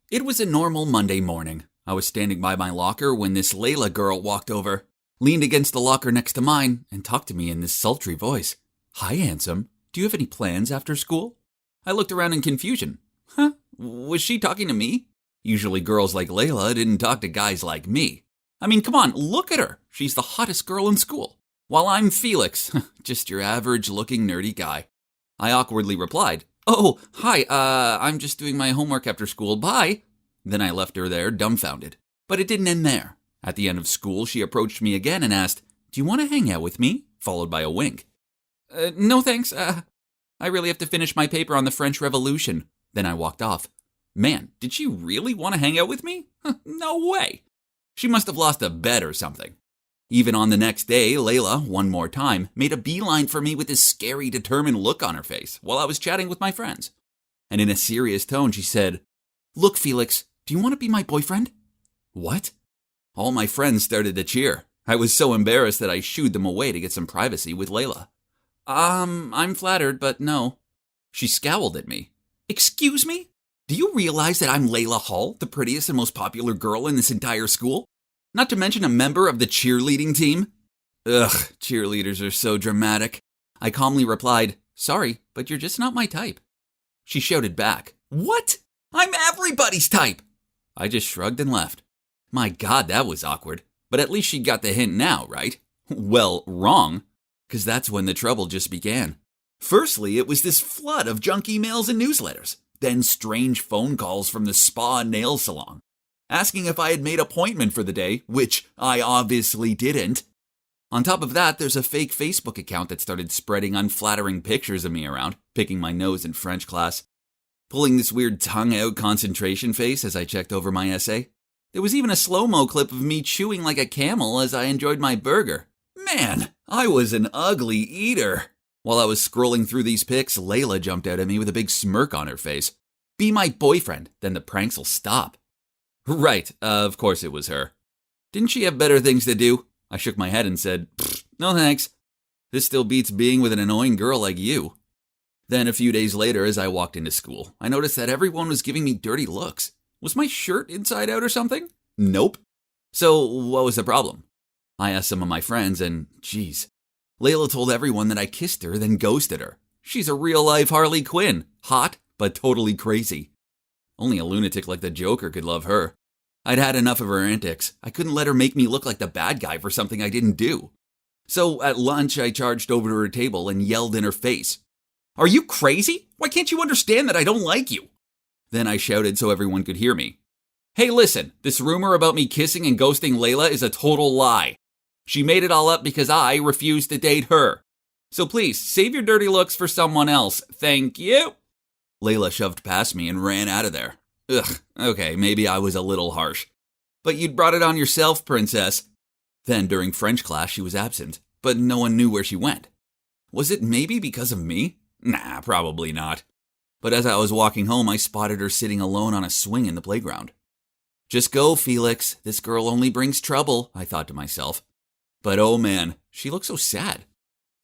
It was a normal Monday morning. I was standing by my locker when this Layla girl walked over, leaned against the locker next to mine, and talked to me in this sultry voice. "Hi, handsome. Do you have any plans after school?" I looked around in confusion. Huh? Was she talking to me? Usually girls like Layla didn't talk to guys like me. I mean, come on, look at her. She's the hottest girl in school. While I'm Felix, just your average-looking nerdy guy. I awkwardly replied, "Oh, hi, I'm just doing my homework after school. Bye." Then I left her there, dumbfounded. But it didn't end there. At the end of school, she approached me again and asked, "Do you want to hang out with me?" Followed by a wink. No thanks, I really have to finish my paper on the French Revolution." Then I walked off. Man, did she really want to hang out with me? No way. She must have lost a bet or something. Even on the next day, Layla, one more time, made a beeline for me with this scary, determined look on her face while I was chatting with my friends. And in a serious tone, she said, "Look, Felix, do you want to be my boyfriend?" What? All my friends started to cheer. I was so embarrassed that I shooed them away to get some privacy with Layla. I'm flattered, but no." She scowled at me. "Excuse me? Do you realize that I'm Layla Hall, the prettiest and most popular girl in this entire school? Not to mention a member of the cheerleading team?" Ugh, cheerleaders are so dramatic. I calmly replied, "Sorry, but you're just not my type." She shouted back, "What? I'm everybody's type." I just shrugged and left. My God, that was awkward. But at least she got the hint now, right? Well, wrong. Because that's when the trouble just began. Firstly, it was this flood of junk emails and newsletters. Then strange phone calls from the spa and nail salon, asking if I had made an appointment for the day, which I obviously didn't. On top of that, there's a fake Facebook account that started spreading unflattering pictures of me around, picking my nose in French class, pulling this weird tongue-out concentration face as I checked over my essay. There was even a slow-mo clip of me chewing like a camel as I enjoyed my burger. Man, I was an ugly eater. While I was scrolling through these pics, Layla jumped out at me with a big smirk on her face. "Be my boyfriend, then the pranks'll stop." Right, of course it was her. Didn't she have better things to do? I shook my head and said, "No thanks. This still beats being with an annoying girl like you." Then a few days later, as I walked into school, I noticed that everyone was giving me dirty looks. Was my shirt inside out or something? Nope. So what was the problem? I asked some of my friends and, geez, Layla told everyone that I kissed her, then ghosted her. She's a real-life Harley Quinn. Hot, but totally crazy. Only a lunatic like the Joker could love her. I'd had enough of her antics. I couldn't let her make me look like the bad guy for something I didn't do. So at lunch, I charged over to her table and yelled in her face, "Are you crazy? Why can't you understand that I don't like you?" Then I shouted so everyone could hear me. "Hey, listen, this rumor about me kissing and ghosting Layla is a total lie. She made it all up because I refused to date her. So please, save your dirty looks for someone else. Thank you." Layla shoved past me and ran out of there. Ugh, okay, maybe I was a little harsh. But you'd brought it on yourself, princess. Then during French class, she was absent, but no one knew where she went. Was it maybe because of me? Nah, probably not. But as I was walking home, I spotted her sitting alone on a swing in the playground. Just go, Felix. This girl only brings trouble, I thought to myself. But oh man, she looked so sad.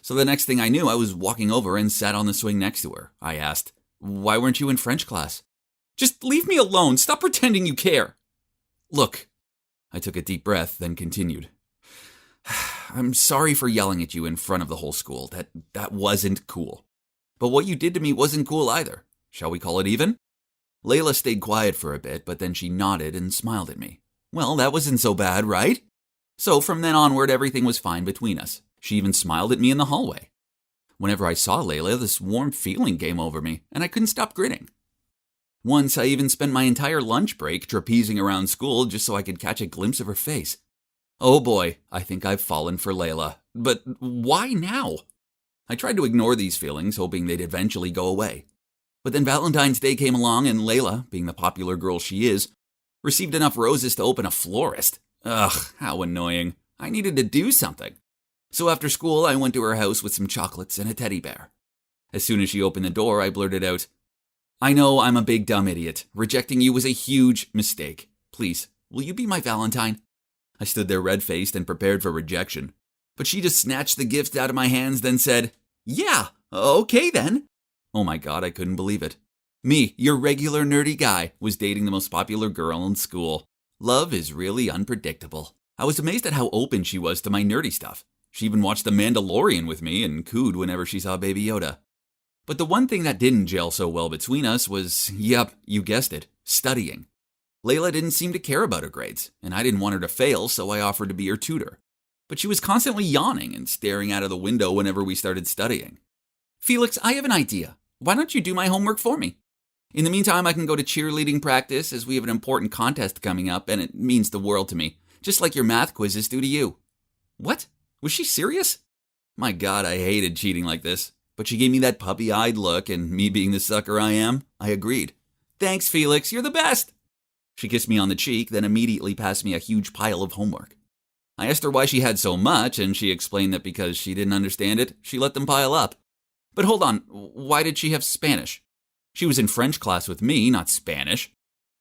So the next thing I knew, I was walking over and sat on the swing next to her. I asked, "Why weren't you in French class?" "Just leave me alone. Stop pretending you care." "Look." I took a deep breath, then continued. "I'm sorry for yelling at you in front of the whole school. That wasn't cool. But what you did to me wasn't cool either. Shall we call it even?" Layla stayed quiet for a bit, but then she nodded and smiled at me. Well, that wasn't so bad, right? So from then onward, everything was fine between us. She even smiled at me in the hallway. Whenever I saw Layla, this warm feeling came over me, and I couldn't stop grinning. Once, I even spent my entire lunch break trapezing around school just so I could catch a glimpse of her face. Oh boy, I think I've fallen for Layla. But why now? I tried to ignore these feelings, hoping they'd eventually go away. But then Valentine's Day came along, and Layla, being the popular girl she is, received enough roses to open a florist. Ugh, how annoying. I needed to do something. So after school, I went to her house with some chocolates and a teddy bear. As soon as she opened the door, I blurted out, "I know I'm a big dumb idiot. Rejecting you was a huge mistake. Please, will you be my Valentine?" I stood there red-faced and prepared for rejection. But she just snatched the gift out of my hands, then said, "Yeah, okay then." Oh my God, I couldn't believe it. Me, your regular nerdy guy, was dating the most popular girl in school. Love is really unpredictable. I was amazed at how open she was to my nerdy stuff. She even watched The Mandalorian with me and cooed whenever she saw Baby Yoda. But the one thing that didn't gel so well between us was, yep, you guessed it, studying. Layla didn't seem to care about her grades, and I didn't want her to fail, so I offered to be her tutor. But she was constantly yawning and staring out of the window whenever we started studying. Felix, I have an idea. Why don't you do my homework for me? In the meantime, I can go to cheerleading practice as we have an important contest coming up, and it means the world to me, just like your math quizzes do to you. What? Was she serious? My God, I hated cheating like this. But she gave me that puppy-eyed look, and me being the sucker I am, I agreed. Thanks, Felix, you're the best! She kissed me on the cheek, then immediately passed me a huge pile of homework. I asked her why she had so much, and she explained that because she didn't understand it, she let them pile up. But hold on, why did she have Spanish? She was in French class with me, not Spanish.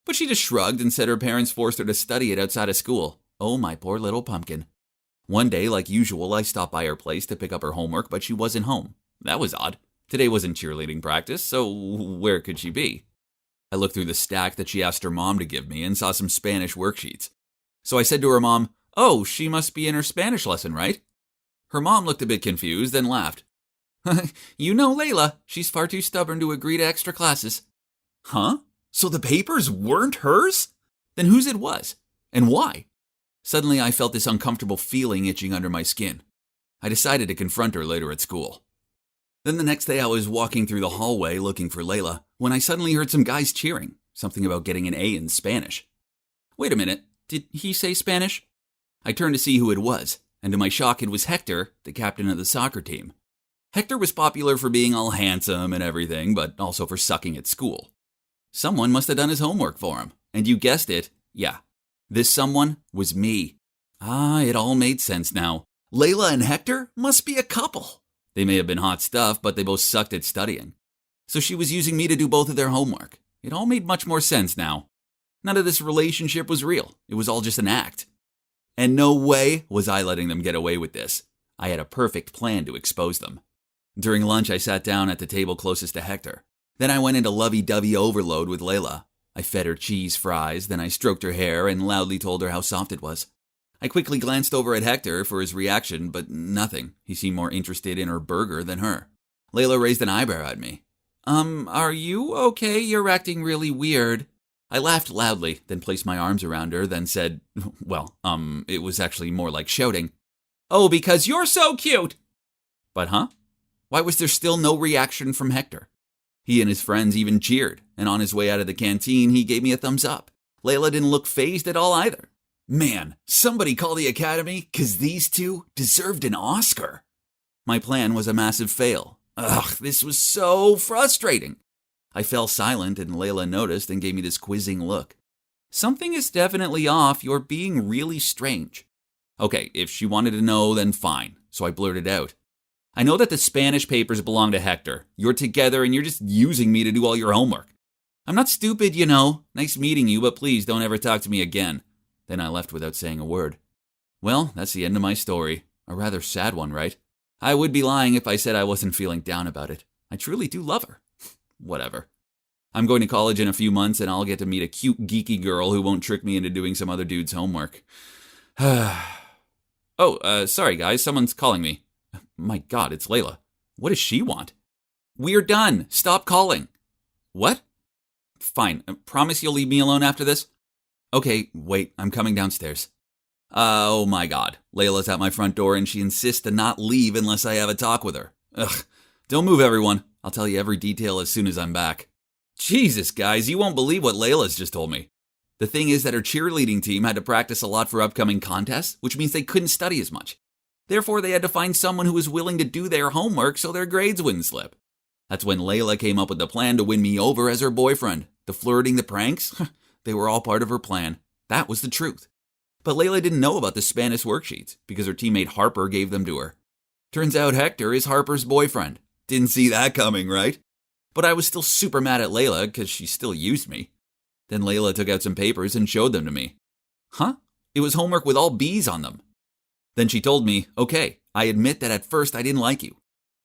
But she just shrugged and said her parents forced her to study it outside of school. Oh, my poor little pumpkin. One day, like usual, I stopped by her place to pick up her homework, but she wasn't home. That was odd. Today wasn't cheerleading practice, so where could she be? I looked through the stack that she asked her mom to give me and saw some Spanish worksheets. So I said to her mom, "Oh, she must be in her Spanish lesson, right?" Her mom looked a bit confused, then laughed. You know Layla, she's far too stubborn to agree to extra classes. Huh? So the papers weren't hers? Then whose it was? And why? Suddenly I felt this uncomfortable feeling itching under my skin. I decided to confront her later at school. Then the next day I was walking through the hallway looking for Layla when I suddenly heard some guys cheering, something about getting an A in Spanish. Wait a minute, did he say Spanish? I turned to see who it was, and to my shock it was Hector, the captain of the soccer team. Hector was popular for being all handsome and everything, but also for sucking at school. Someone must have done his homework for him, and you guessed it, yeah. This someone was me. Ah, it all made sense now. Layla and Hector must be a couple. They may have been hot stuff, but they both sucked at studying. So she was using me to do both of their homework. It all made much more sense now. None of this relationship was real. It was all just an act. And no way was I letting them get away with this. I had a perfect plan to expose them. During lunch, I sat down at the table closest to Hector. Then I went into lovey-dovey overload with Layla. I fed her cheese fries, then I stroked her hair and loudly told her how soft it was. I quickly glanced over at Hector for his reaction, but nothing. He seemed more interested in her burger than her. Layla raised an eyebrow at me. Are you okay? You're acting really weird. I laughed loudly, then placed my arms around her, then said, it was actually more like shouting, "Oh, because you're so cute!" But why was there still no reaction from Hector? He and his friends even cheered, and on his way out of the canteen, he gave me a thumbs up. Layla didn't look fazed at all either. Man, somebody call the Academy, 'cause these two deserved an Oscar. My plan was a massive fail. Ugh, this was so frustrating. I fell silent and Layla noticed and gave me this quizzing look. Something is definitely off. You're being really strange. Okay, if she wanted to know, then fine. So I blurted out. I know that the Spanish papers belong to Hector. You're together and you're just using me to do all your homework. I'm not stupid, you know. Nice meeting you, but please don't ever talk to me again. Then I left without saying a word. Well, that's the end of my story. A rather sad one, right? I would be lying if I said I wasn't feeling down about it. I truly do love her. Whatever. I'm going to college in a few months and I'll get to meet a cute, geeky girl who won't trick me into doing some other dude's homework. Sorry guys, someone's calling me. My God, it's Layla. What does she want? We're done. Stop calling. What? Fine. Promise you'll leave me alone after this? Okay, wait, I'm coming downstairs. Oh my God. Layla's at my front door and she insists to not leave unless I have a talk with her. Ugh. Don't move, everyone. I'll tell you every detail as soon as I'm back. Jesus, guys, you won't believe what Layla's just told me. The thing is that her cheerleading team had to practice a lot for upcoming contests, which means they couldn't study as much. Therefore, they had to find someone who was willing to do their homework so their grades wouldn't slip. That's when Layla came up with the plan to win me over as her boyfriend. The flirting, the pranks, they were all part of her plan. That was the truth. But Layla didn't know about the Spanish worksheets because her teammate Harper gave them to her. Turns out Hector is Harper's boyfriend. Didn't see that coming, right? But I was still super mad at Layla because she still used me. Then Layla took out some papers and showed them to me. It was homework with all B's on them. Then she told me, okay, I admit that at first I didn't like you.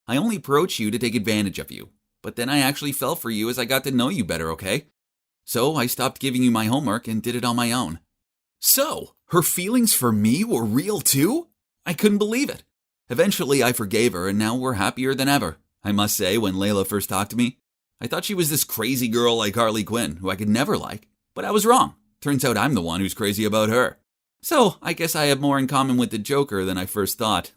I only approached you to take advantage of you. but then I actually fell for you as I got to know you better, okay? So I stopped giving you my homework and did it on my own." So, her feelings for me were real too? I couldn't believe it. Eventually, I forgave her, and now we're happier than ever. I must say, when Layla first talked to me, I thought she was this crazy girl like Harley Quinn, who I could never like. But I was wrong. Turns out I'm the one who's crazy about her. So, I guess I have more in common with the Joker than I first thought.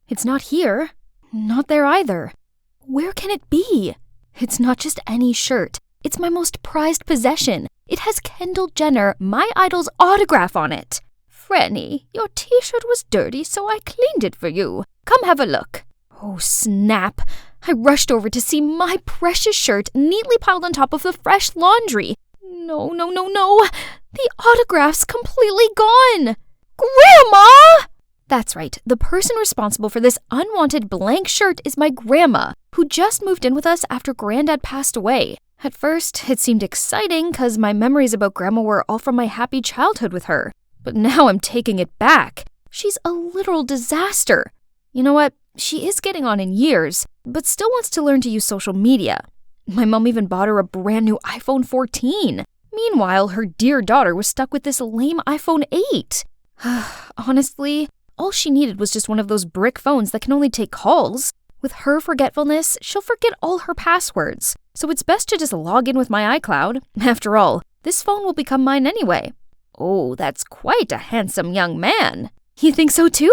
It's not here. Not there either. Where can it be? It's not just any shirt. It's my most prized possession. It has Kendall Jenner, my idol's autograph on it. Franny, your t-shirt was dirty, so I cleaned it for you. Come have a look. Oh, snap. I rushed over to see my precious shirt neatly piled on top of the fresh laundry. No. The autograph's completely gone. Grandma! That's right. The person responsible for this unwanted blank shirt is my grandma, who just moved in with us after Granddad passed away. At first, it seemed exciting because my memories about Grandma were all from my happy childhood with her. But now I'm taking it back. She's a literal disaster. You know what? She is getting on in years, but still wants to learn to use social media. My mom even bought her a brand new iPhone 14. Meanwhile, her dear daughter was stuck with this lame iPhone 8. Honestly, all she needed was just one of those brick phones that can only take calls. With her forgetfulness, she'll forget all her passwords. So it's best to just log in with my iCloud. After all, this phone will become mine anyway. Oh, that's quite a handsome young man. You think so too?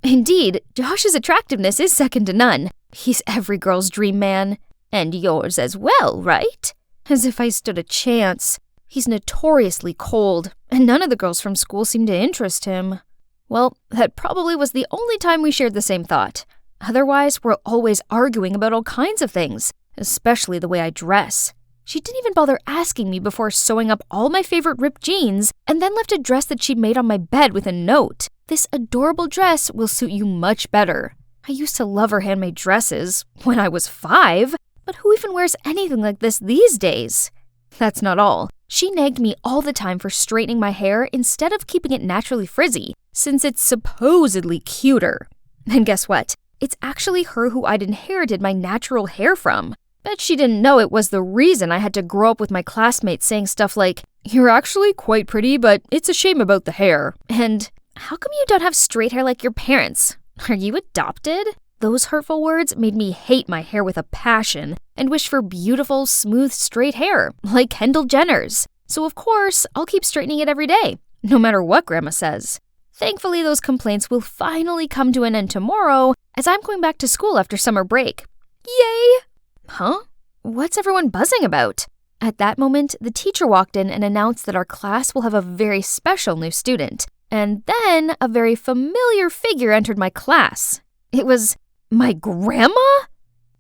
Indeed, Josh's attractiveness is second to none. He's every girl's dream man. And yours as well, right? As if I stood a chance. He's notoriously cold, and none of the girls from school seem to interest him. Well, that probably was the only time we shared the same thought. Otherwise, we're always arguing about all kinds of things, especially the way I dress. She didn't even bother asking me before sewing up all my favorite ripped jeans, and then left a dress that she'd made on my bed with a note. This adorable dress will suit you much better. I used to love her handmade dresses when I was 5, but who even wears anything like this these days? That's not all. She nagged me all the time for straightening my hair instead of keeping it naturally frizzy, since it's supposedly cuter. And guess what? It's actually her who I'd inherited my natural hair from. Bet she didn't know it was the reason I had to grow up with my classmates saying stuff like, "You're actually quite pretty, but it's a shame about the hair." And, "How come you don't have straight hair like your parents? Are you adopted?" Those hurtful words made me hate my hair with a passion and wish for beautiful, smooth, straight hair, like Kendall Jenner's. So of course, I'll keep straightening it every day, no matter what Grandma says. Thankfully, those complaints will finally come to an end tomorrow, as I'm going back to school after summer break. Yay! Huh? What's everyone buzzing about? At that moment, the teacher walked in and announced that our class will have a very special new student. And then a very familiar figure entered my class. It was my grandma?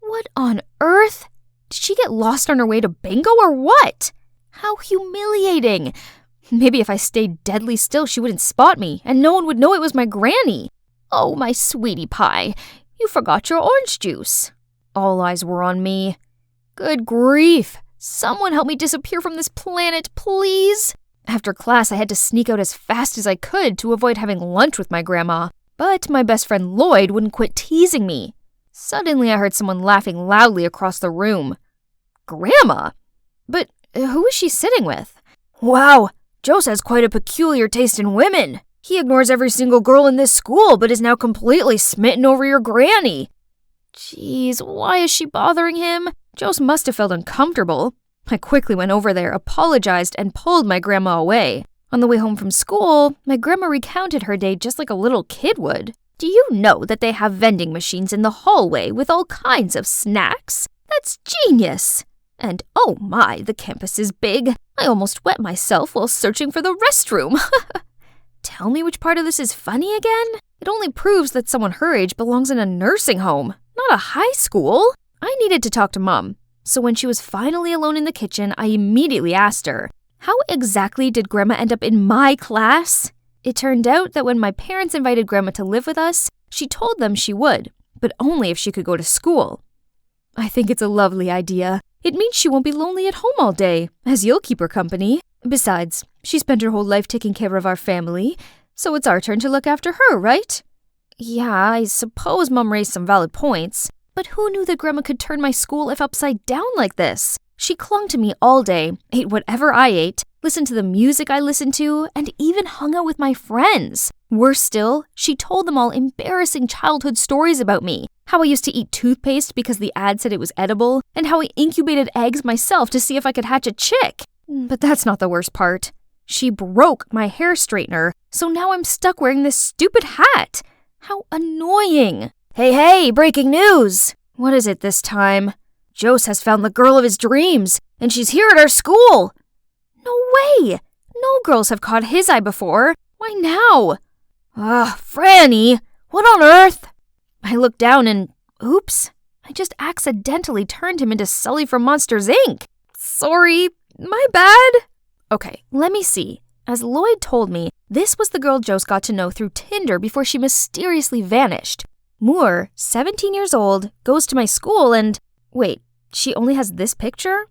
What on earth? Did she get lost on her way to bingo or what? How humiliating. Maybe if I stayed deadly still, she wouldn't spot me, and no one would know it was my granny. Oh, my sweetie pie, you forgot your orange juice. All eyes were on me. Good grief. Someone help me disappear from this planet, please. After class, I had to sneak out as fast as I could to avoid having lunch with my grandma. But my best friend Lloyd wouldn't quit teasing me. Suddenly, I heard someone laughing loudly across the room. Grandma? But who is she sitting with? Wow, Jose has quite a peculiar taste in women. He ignores every single girl in this school, but is now completely smitten over your granny. Jeez, why is she bothering him? Jose must have felt uncomfortable. I quickly went over there, apologized, and pulled my grandma away. On the way home from school, my grandma recounted her day just like a little kid would. Do you know that they have vending machines in the hallway with all kinds of snacks? That's genius! And oh my, the campus is big. I almost wet myself while searching for the restroom. Tell me which part of this is funny again? It only proves that someone her age belongs in a nursing home, not a high school. I needed to talk to Mom, so when she was finally alone in the kitchen, I immediately asked her, how exactly did Grandma end up in my class? It turned out that when my parents invited Grandma to live with us, she told them she would, but only if she could go to school. I think it's a lovely idea. It means she won't be lonely at home all day, as you'll keep her company. Besides, she spent her whole life taking care of our family, so it's our turn to look after her, right? Yeah, I suppose Mom raised some valid points, But who knew that Grandma could turn my school life upside down like this? She clung to me all day, ate whatever I ate, listened to the music I listened to, and even hung out with my friends. Worse still, she told them all embarrassing childhood stories about me. How I used to eat toothpaste because the ad said it was edible, and how I incubated eggs myself to see if I could hatch a chick. But that's not the worst part. She broke my hair straightener, so now I'm stuck wearing this stupid hat. How annoying. Hey, breaking news! What is it this time? Jose has found the girl of his dreams, and she's here at our school. No way! No girls have caught his eye before. Why now? Franny! What on earth? I looked down and, oops, I just accidentally turned him into Sully from Monsters, Inc. Sorry, my bad. Okay, let me see. As Lloyd told me, this was the girl Jose got to know through Tinder before she mysteriously vanished. Moore, 17 years old, goes to my school and... Wait, she only has this picture?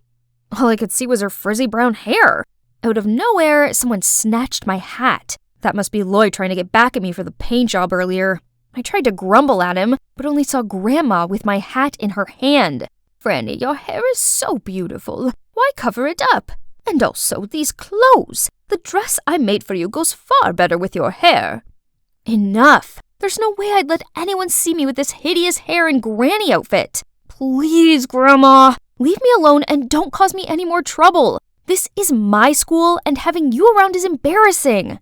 All I could see was her frizzy brown hair. Out of nowhere, someone snatched my hat. That must be Lloyd trying to get back at me for the paint job earlier. I tried to grumble at him, but only saw Grandma with my hat in her hand. Franny, your hair is so beautiful. Why cover it up? And also, these clothes. The dress I made for you goes far better with your hair. Enough. There's no way I'd let anyone see me with this hideous hair and granny outfit. Please, Grandma, leave me alone and don't cause me any more trouble. This is my school, and having you around is embarrassing.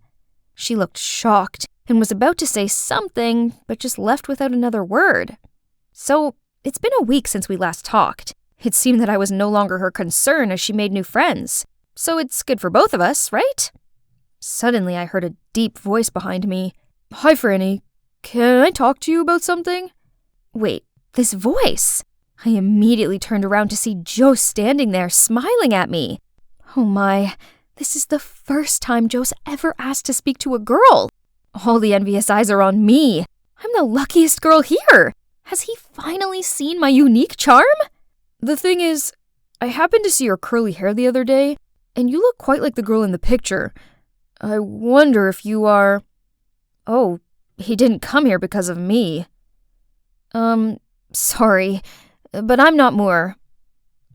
She looked shocked and was about to say something, but just left without another word. So, it's been a week since we last talked. It seemed that I was no longer her concern as she made new friends. So it's good for both of us, right? Suddenly, I heard a deep voice behind me. Hi, Franny. Can I talk to you about something? Wait, this voice? I immediately turned around to see Jose standing there, smiling at me. Oh my, this is the first time Jose ever asked to speak to a girl. All the envious eyes are on me. I'm the luckiest girl here. Has he finally seen my unique charm? The thing is, I happened to see your curly hair the other day, and you look quite like the girl in the picture. I wonder if you are... Oh, he didn't come here because of me. Sorry, but I'm not Moore.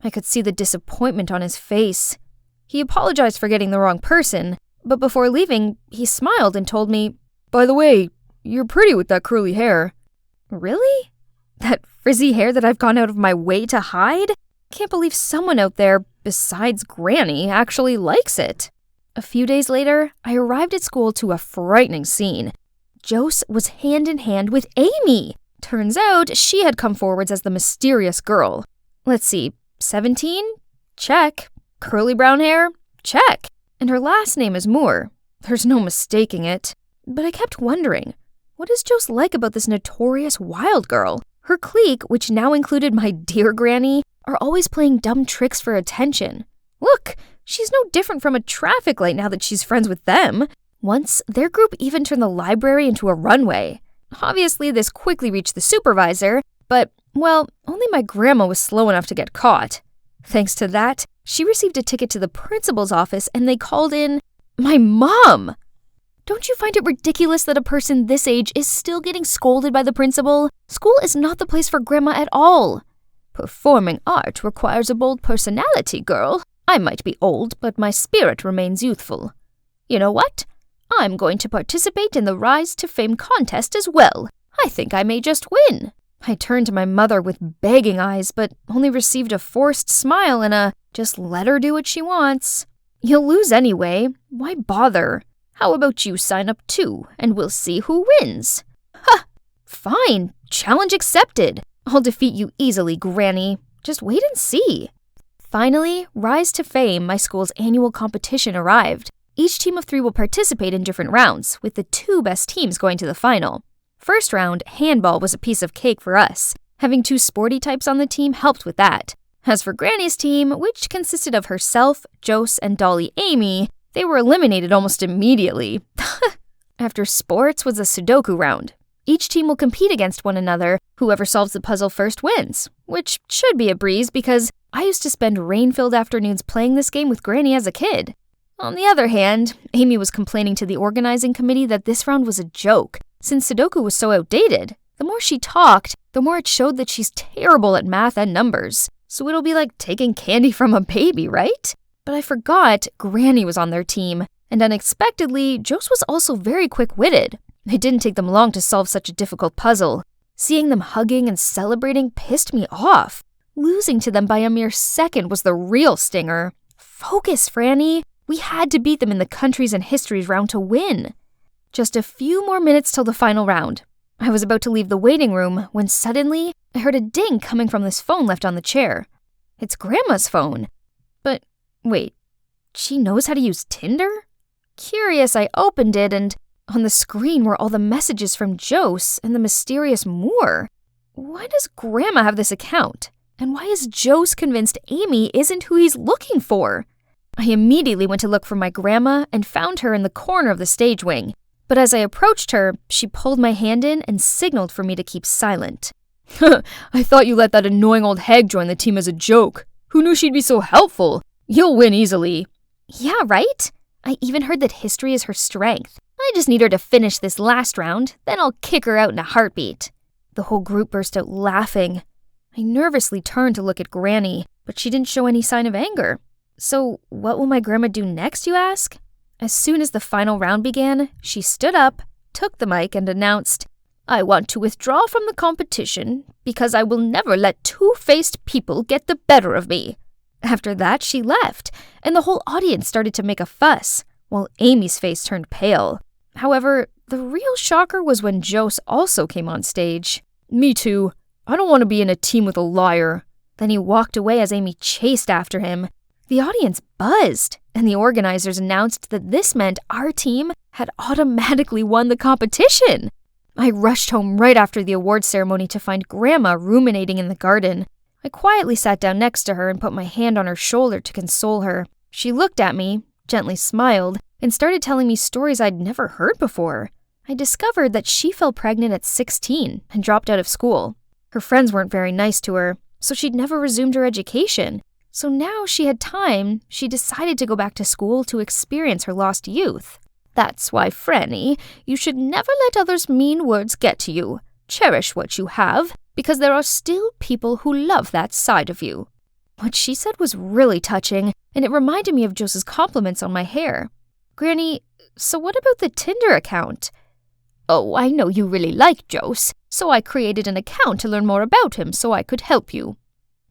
I could see the disappointment on his face. He apologized for getting the wrong person, but before leaving, he smiled and told me, By the way, you're pretty with that curly hair. Really? That frizzy hair that I've gone out of my way to hide? Can't believe someone out there, besides Granny, actually likes it. A few days later, I arrived at school to a frightening scene. Jose was hand in hand with Amy. Turns out she had come forwards as the mysterious girl. Let's see, 17? Check. Curly brown hair? Check. And her last name is Moore. There's no mistaking it. But I kept wondering, what is Jose like about this notorious wild girl? Her clique, which now included my dear Granny, are always playing dumb tricks for attention. Look, she's no different from a traffic light now that she's friends with them. Once, their group even turned the library into a runway. Obviously, this quickly reached the supervisor, but, well, only my grandma was slow enough to get caught. Thanks to that, she received a ticket to the principal's office and they called in my mom. Don't you find it ridiculous that a person this age is still getting scolded by the principal? School is not the place for Grandma at all. Performing art requires a bold personality, girl. I might be old, but my spirit remains youthful. You know what? I'm going to participate in the Rise to Fame contest as well. I think I may just win. I turned to my mother with begging eyes, but only received a forced smile and a, just let her do what she wants. You'll lose anyway. Why bother? How about you sign up too, and we'll see who wins? Ha! Fine. Challenge accepted. I'll defeat you easily, Granny. Just wait and see. Finally, Rise to Fame, my school's annual competition, arrived. Each team of 3 will participate in different rounds, with the 2 best teams going to the final. First round, handball was a piece of cake for us. Having 2 sporty types on the team helped with that. As for Granny's team, which consisted of herself, Jose, and Dolly Amy, they were eliminated almost immediately. After sports was a Sudoku round. Each team will compete against one another. Whoever solves the puzzle first wins, which should be a breeze because I used to spend rain-filled afternoons playing this game with Granny as a kid. On the other hand, Amy was complaining to the organizing committee that this round was a joke, since Sudoku was so outdated. The more she talked, the more it showed that she's terrible at math and numbers. So it'll be like taking candy from a baby, right? But I forgot Granny was on their team, and unexpectedly, Jose was also very quick-witted. It didn't take them long to solve such a difficult puzzle. Seeing them hugging and celebrating pissed me off. Losing to them by a mere second was the real stinger. Focus, Franny. We had to beat them in the countries and histories round to win. Just a few more minutes till the final round. I was about to leave the waiting room when suddenly I heard a ding coming from this phone left on the chair. It's Grandma's phone. But wait, she knows how to use Tinder? Curious, I opened it, and on the screen were all the messages from Jose and the mysterious Moore. Why does Grandma have this account? And why is Jose convinced Amy isn't who he's looking for? I immediately went to look for my grandma and found her in the corner of the stage wing. But as I approached her, she pulled my hand in and signaled for me to keep silent. I thought you let that annoying old hag join the team as a joke. Who knew she'd be so helpful? You'll win easily. Yeah, right? I even heard that history is her strength. I just need her to finish this last round, then I'll kick her out in a heartbeat. The whole group burst out laughing. I nervously turned to look at Granny, but she didn't show any sign of anger. So what will my grandma do next, you ask? As soon as the final round began, she stood up, took the mic, and announced, I want to withdraw from the competition because I will never let two-faced people get the better of me. After that, she left, and the whole audience started to make a fuss, while Amy's face turned pale. However, the real shocker was when Jose also came on stage. Me too. I don't want to be in a team with a liar. Then he walked away as Amy chased after him. The audience buzzed, and the organizers announced that this meant our team had automatically won the competition. I rushed home right after the award ceremony to find Grandma ruminating in the garden. I quietly sat down next to her and put my hand on her shoulder to console her. She looked at me, gently smiled, and started telling me stories I'd never heard before. I discovered that she fell pregnant at 16 and dropped out of school. Her friends weren't very nice to her, so she'd never resumed her education. So now she had time, she decided to go back to school to experience her lost youth. That's why, Franny, you should never let others' mean words get to you. Cherish what you have, because there are still people who love that side of you. What she said was really touching, and it reminded me of Jose's compliments on my hair. Granny, so what about the Tinder account? Oh, I know you really like Jose, so I created an account to learn more about him so I could help you.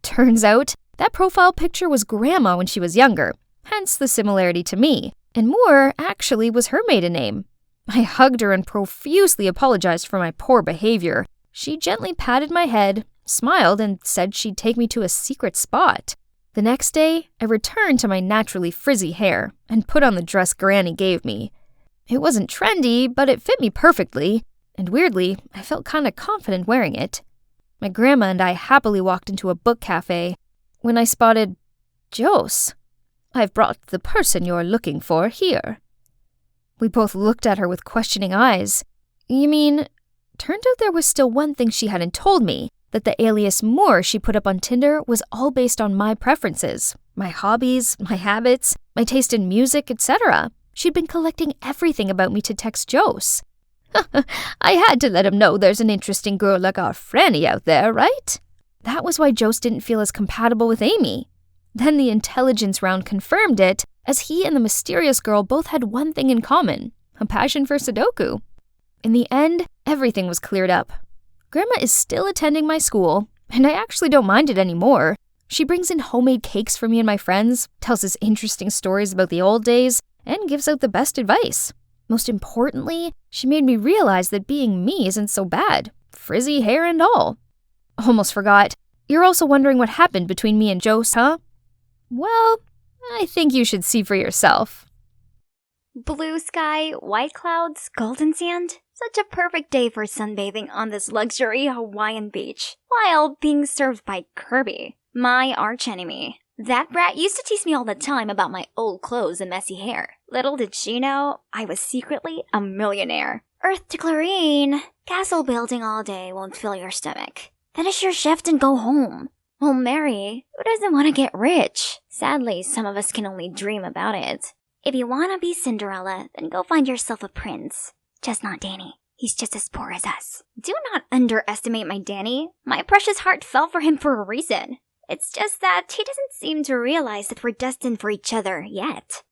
Turns out, that profile picture was Grandma when she was younger, hence the similarity to me, and Moore actually was her maiden name. I hugged her and profusely apologized for my poor behavior. She gently patted my head, smiled, and said she'd take me to a secret spot. The next day, I returned to my naturally frizzy hair and put on the dress Granny gave me. It wasn't trendy, but it fit me perfectly, and weirdly, I felt kinda confident wearing it. My grandma and I happily walked into a book cafe when I spotted Jose. I've brought the person you're looking for here. We both looked at her with questioning eyes. You mean, turned out there was still one thing she hadn't told me, that the alias Moore she put up on Tinder was all based on my preferences, my hobbies, my habits, my taste in music, etc. She'd been collecting everything about me to text Jose. I had to let him know there's an interesting girl like our Franny out there, right? That was why Jose didn't feel as compatible with Amy. Then the intelligence round confirmed it, as he and the mysterious girl both had one thing in common, a passion for Sudoku. In the end, everything was cleared up. Grandma is still attending my school, and I actually don't mind it anymore. She brings in homemade cakes for me and my friends, tells us interesting stories about the old days, and gives out the best advice. Most importantly, she made me realize that being me isn't so bad, frizzy hair and all. Almost forgot. You're also wondering what happened between me and Jose, huh? Well, I think you should see for yourself. Blue sky, white clouds, golden sand. Such a perfect day for sunbathing on this luxury Hawaiian beach, while being served by Kirby, my archenemy. That brat used to tease me all the time about my old clothes and messy hair. Little did she know, I was secretly a millionaire. Earth to Clarine. Castle building all day won't fill your stomach. Finish your shift and go home. Well, Mary, who doesn't want to get rich? Sadly, some of us can only dream about it. If you want to be Cinderella, then go find yourself a prince. Just not Danny. He's just as poor as us. Do not underestimate my Danny. My precious heart fell for him for a reason. It's just that he doesn't seem to realize that we're destined for each other yet.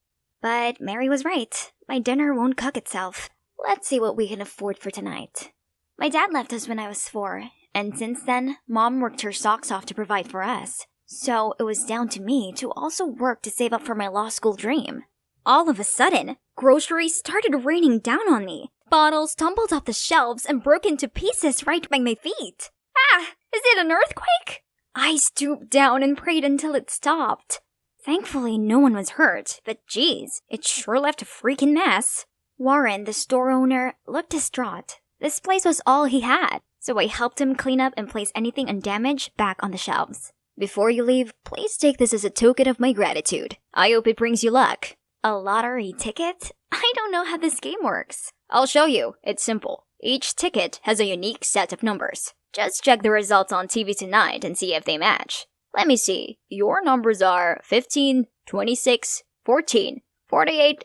But Mary was right. My dinner won't cook itself. Let's see what we can afford for tonight. My dad left us when I was 4, and since then, Mom worked her socks off to provide for us. So it was down to me to also work to save up for my law school dream. All of a sudden, groceries started raining down on me. Bottles tumbled off the shelves and broke into pieces right by my feet. Ah! Is it an earthquake? I stooped down and prayed until it stopped. Thankfully, no one was hurt, but geez, it sure left a freaking mess. Warren, the store owner, looked distraught. This place was all he had, so I helped him clean up and place anything undamaged back on the shelves. Before you leave, please take this as a token of my gratitude. I hope it brings you luck. A lottery ticket? I don't know how this game works. I'll show you. It's simple. Each ticket has a unique set of numbers. Just check the results on TV tonight and see if they match. Let me see. Your numbers are 15, 26, 14, 48,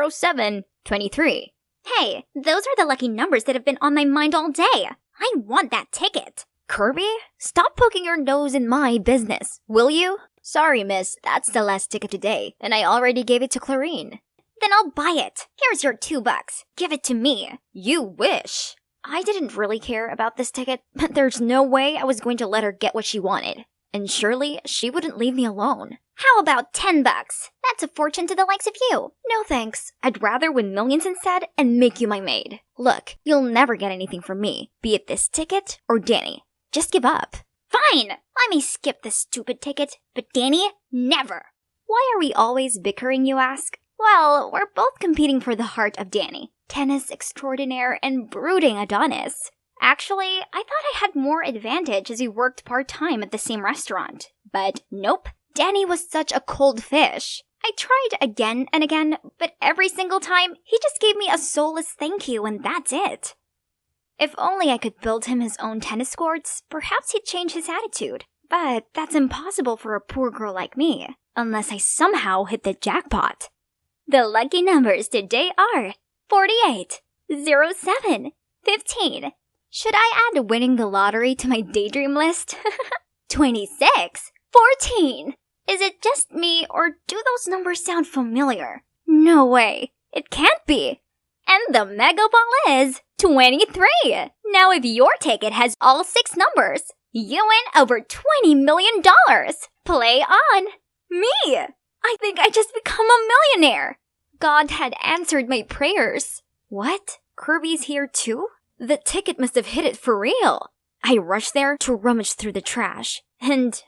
07, 23. Hey, those are the lucky numbers that have been on my mind all day. I want that ticket. Kirby, stop poking your nose in my business, will you? Sorry, miss, that's the last ticket today, and I already gave it to Clarine. Then I'll buy it. Here's your $2. Give it to me. You wish. I didn't really care about this ticket, but there's no way I was going to let her get what she wanted. And surely she wouldn't leave me alone. How about $10? That's a fortune to the likes of you. No thanks. I'd rather win millions instead and make you my maid. Look, you'll never get anything from me, be it this ticket or Danny. Just give up. Fine! I may skip this stupid ticket, but Danny, never! Why are we always bickering, you ask? Well, we're both competing for the heart of Danny. Tennis extraordinaire and brooding Adonis. Actually, I thought I had more advantage as he worked part-time at the same restaurant. But nope, Danny was such a cold fish. I tried again and again, but every single time, he just gave me a soulless thank you and that's it. If only I could build him his own tennis courts, perhaps he'd change his attitude. But that's impossible for a poor girl like me, unless I somehow hit the jackpot. The lucky numbers today are 48, 07, 15. Should I add winning the lottery to my daydream list? 26, 14. Is it just me, or do those numbers sound familiar? No way. It can't be. And the mega ball is 23. Now if your ticket has all 6 numbers, you win over $20 million. Play on. Me! I think I just become a millionaire. God had answered my prayers. What? Kirby's here too? The ticket must have hit it for real. I rushed there to rummage through the trash. And,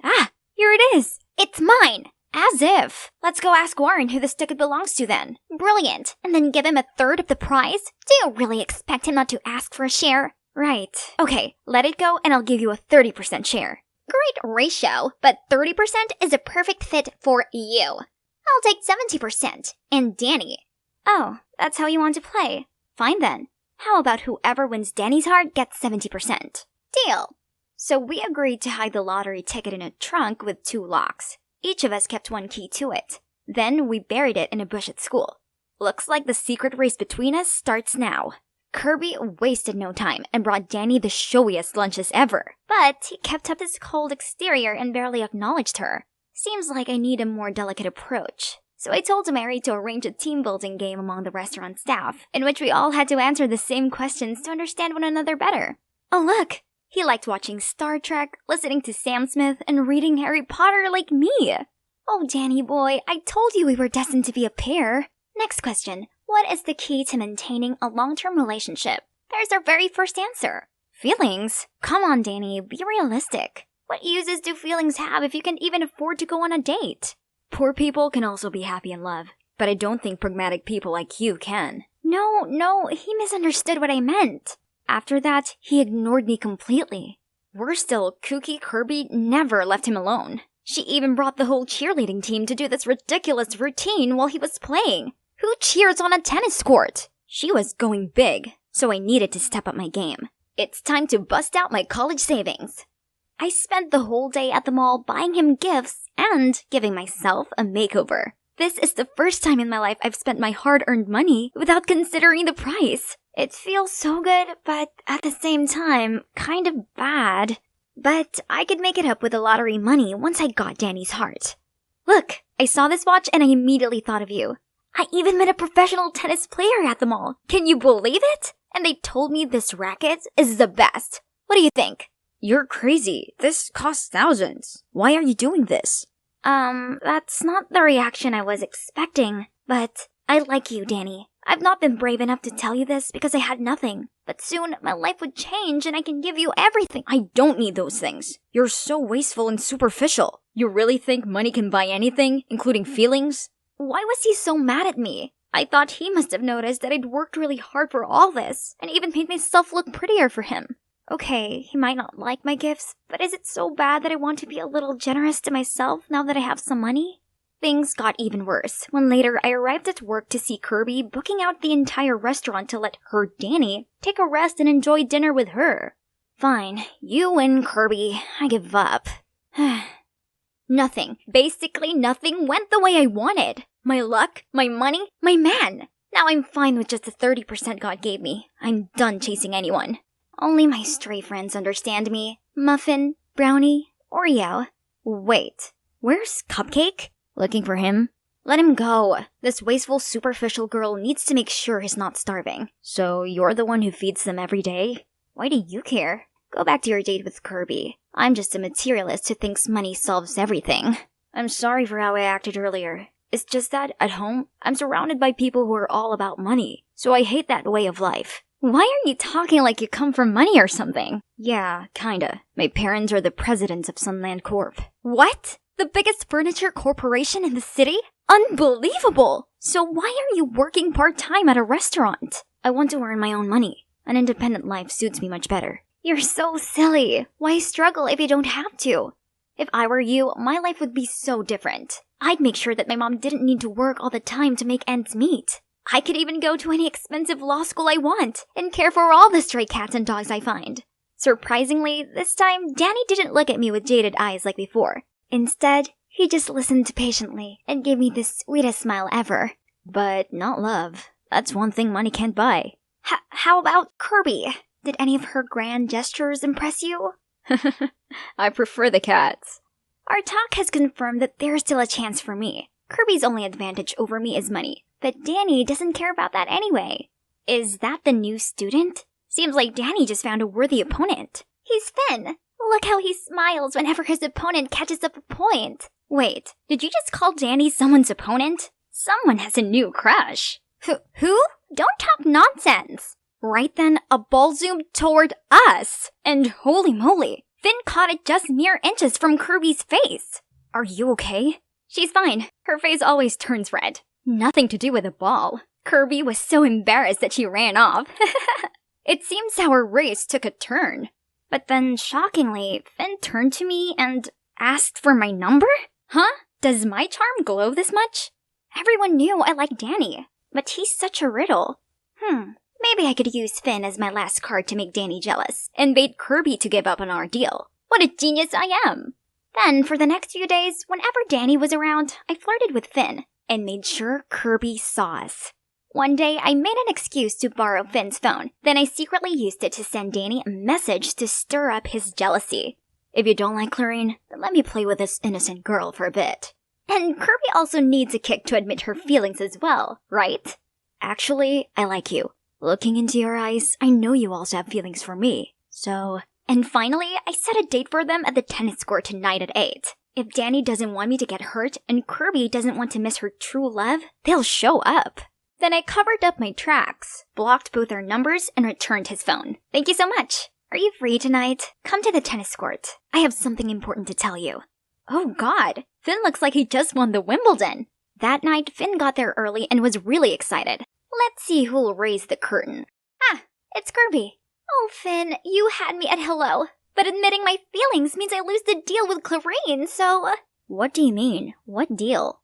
here it is. It's mine. As if. Let's go ask Warren who this ticket belongs to then. Brilliant. And then give him a third of the prize? Do you really expect him not to ask for a share? Right. Okay, let it go and I'll give you a 30% share. Great ratio, but 30% is a perfect fit for you. I'll take 70%. And Danny. Oh, that's how you want to play. Fine then. How about whoever wins Danny's heart gets 70%? Deal. So we agreed to hide the lottery ticket in a trunk with 2 locks. Each of us kept 1 key to it. Then we buried it in a bush at school. Looks like the secret race between us starts now. Kirby wasted no time and brought Danny the showiest lunches ever. But he kept up his cold exterior and barely acknowledged her. Seems like I need a more delicate approach. So I told Mary to arrange a team-building game among the restaurant staff, in which we all had to answer the same questions to understand one another better. Oh look! He liked watching Star Trek, listening to Sam Smith, and reading Harry Potter like me. Oh, Danny boy, I told you we were destined to be a pair. Next question. What is the key to maintaining a long-term relationship? There's our very first answer. Feelings? Come on, Danny, be realistic. What uses do feelings have if you can even afford to go on a date? Poor people can also be happy in love, but I don't think pragmatic people like you can. No, he misunderstood what I meant. After that, he ignored me completely. Worse still, kooky Kirby never left him alone. She even brought the whole cheerleading team to do this ridiculous routine while he was playing. Who cheers on a tennis court? She was going big, so I needed to step up my game. It's time to bust out my college savings. I spent the whole day at the mall buying him gifts and giving myself a makeover. This is the first time in my life I've spent my hard-earned money without considering the price. It feels so good, but at the same time, kind of bad. But I could make it up with the lottery money once I got Danny's heart. Look, I saw this watch and I immediately thought of you. I even met a professional tennis player at the mall. Can you believe it? And they told me this racket is the best. What do you think? You're crazy. This costs thousands. Why are you doing this? That's not the reaction I was expecting. But I like you, Danny. I've not been brave enough to tell you this because I had nothing. But soon, my life would change and I can give you everything. I don't need those things. You're so wasteful and superficial. You really think money can buy anything, including feelings? Why was he so mad at me? I thought he must have noticed that I'd worked really hard for all this, and even made myself look prettier for him. Okay, he might not like my gifts, but is it so bad that I want to be a little generous to myself now that I have some money? Things got even worse when later I arrived at work to see Kirby booking out the entire restaurant to let her, Danny, take a rest and enjoy dinner with her. Fine, you win, Kirby. I give up. Nothing, basically nothing went the way I wanted. My luck, my money, my man. Now I'm fine with just the 30% God gave me. I'm done chasing anyone. Only my stray friends understand me. Muffin, Brownie, Oreo. Wait, where's Cupcake? Looking for him? Let him go. This wasteful, superficial girl needs to make sure he's not starving. So you're the one who feeds them every day? Why do you care? Go back to your date with Kirby. I'm just a materialist who thinks money solves everything. I'm sorry for how I acted earlier. It's just that, at home, I'm surrounded by people who are all about money. So I hate that way of life. Why are you talking like you come from money or something? Yeah, kinda. My parents are the presidents of Sunland Corp. What? The biggest furniture corporation in the city? Unbelievable! So why are you working part-time at a restaurant? I want to earn my own money. An independent life suits me much better. You're so silly. Why struggle if you don't have to? If I were you, my life would be so different. I'd make sure that my mom didn't need to work all the time to make ends meet. I could even go to any expensive law school I want and care for all the stray cats and dogs I find. Surprisingly, this time, Danny didn't look at me with jaded eyes like before. Instead, he just listened patiently and gave me the sweetest smile ever. But not love. That's one thing money can't buy. How about Kirby? Did any of her grand gestures impress you? I prefer the cats. Our talk has confirmed that there's still a chance for me. Kirby's only advantage over me is money, but Danny doesn't care about that anyway. Is that the new student? Seems like Danny just found a worthy opponent. He's Finn. Look how he smiles whenever his opponent catches up a point. Wait, did you just call Danny someone's opponent? Someone has a new crush. Who? Don't talk nonsense. Right then, a ball zoomed toward us. And holy moly, Finn caught it just mere inches from Kirby's face. Are you okay? She's fine. Her face always turns red. Nothing to do with the ball. Kirby was so embarrassed that she ran off. It seems our race took a turn. But then, shockingly, Finn turned to me and asked for my number? Huh? Does my charm glow this much? Everyone knew I liked Danny, but he's such a riddle. Maybe I could use Finn as my last card to make Danny jealous, and bait Kirby to give up on our deal. What a genius I am! Then, for the next few days, whenever Danny was around, I flirted with Finn, and made sure Kirby saw us. One day, I made an excuse to borrow Finn's phone. Then I secretly used it to send Danny a message to stir up his jealousy. If you don't like Clarine, then let me play with this innocent girl for a bit. And Kirby also needs a kick to admit her feelings as well, right? Actually, I like you. Looking into your eyes, I know you also have feelings for me. So... And finally, I set a date for them at the tennis court tonight at 8. If Danny doesn't want me to get hurt and Kirby doesn't want to miss her true love, they'll show up. Then I covered up my tracks, blocked both our numbers, and returned his phone. Thank you so much. Are you free tonight? Come to the tennis court. I have something important to tell you. Oh God, Finn looks like he just won the Wimbledon. That night, Finn got there early and was really excited. Let's see who'll raise the curtain. Ah, it's Kirby. Oh, Finn, you had me at hello. But admitting my feelings means I lose the deal with Clarine, so... What do you mean? What deal?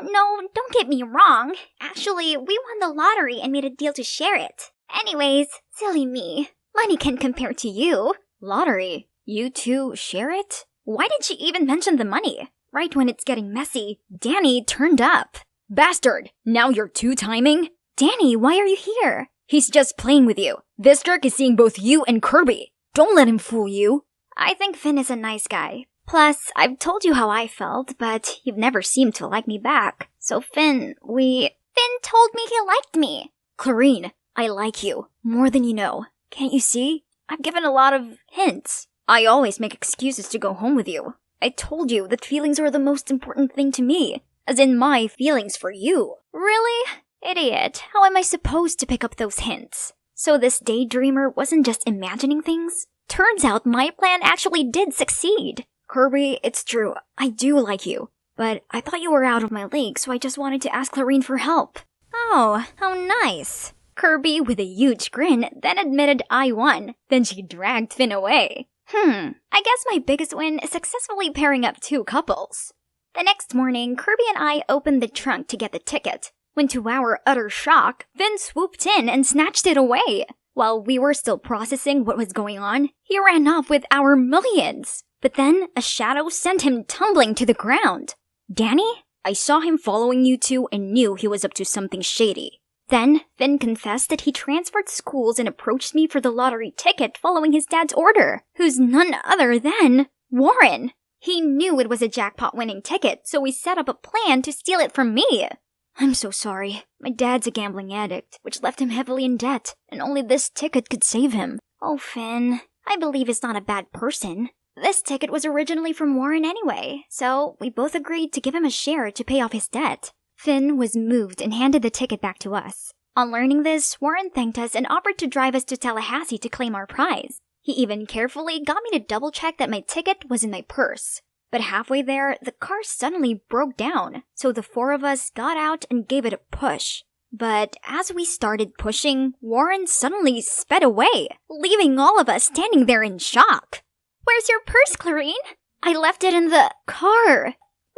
No, don't get me wrong. Actually, we won the lottery and made a deal to share it. Anyways, silly me. Money can't compare to you. Lottery? You two share it? Why did she even mention the money? Right when it's getting messy, Danny turned up. Bastard! Now you're two-timing? Danny, why are you here? He's just playing with you. This jerk is seeing both you and Kirby. Don't let him fool you. I think Finn is a nice guy. Plus, I've told you how I felt, but you've never seemed to like me back. So Finn told me he liked me. Clarine, I like you. More than you know. Can't you see? I've given a lot of hints. I always make excuses to go home with you. I told you that feelings are the most important thing to me. As in my feelings for you. Really? Idiot, how am I supposed to pick up those hints? So this daydreamer wasn't just imagining things? Turns out my plan actually did succeed. Kirby, it's true. I do like you. But I thought you were out of my league, so I just wanted to ask Clarine for help. Oh, how nice. Kirby, with a huge grin, then admitted I won. Then she dragged Finn away. I guess my biggest win is successfully pairing up two couples. The next morning, Kirby and I opened the trunk to get the ticket, when to our utter shock, Finn swooped in and snatched it away. While we were still processing what was going on, he ran off with our millions. But then, a shadow sent him tumbling to the ground. Danny? I saw him following you two and knew he was up to something shady. Then, Finn confessed that he transferred schools and approached me for the lottery ticket following his dad's order, who's none other than Warren. He knew it was a jackpot-winning ticket, so he set up a plan to steal it from me. I'm so sorry. My dad's a gambling addict, which left him heavily in debt, and only this ticket could save him. Oh, Finn, I believe he's not a bad person. This ticket was originally from Warren anyway, so we both agreed to give him a share to pay off his debt. Finn was moved and handed the ticket back to us. On learning this, Warren thanked us and offered to drive us to Tallahassee to claim our prize. He even carefully got me to double-check that my ticket was in my purse. But halfway there, the car suddenly broke down, so the four of us got out and gave it a push. But as we started pushing, Warren suddenly sped away, leaving all of us standing there in shock. Where's your purse, Clarine? I left it in the car.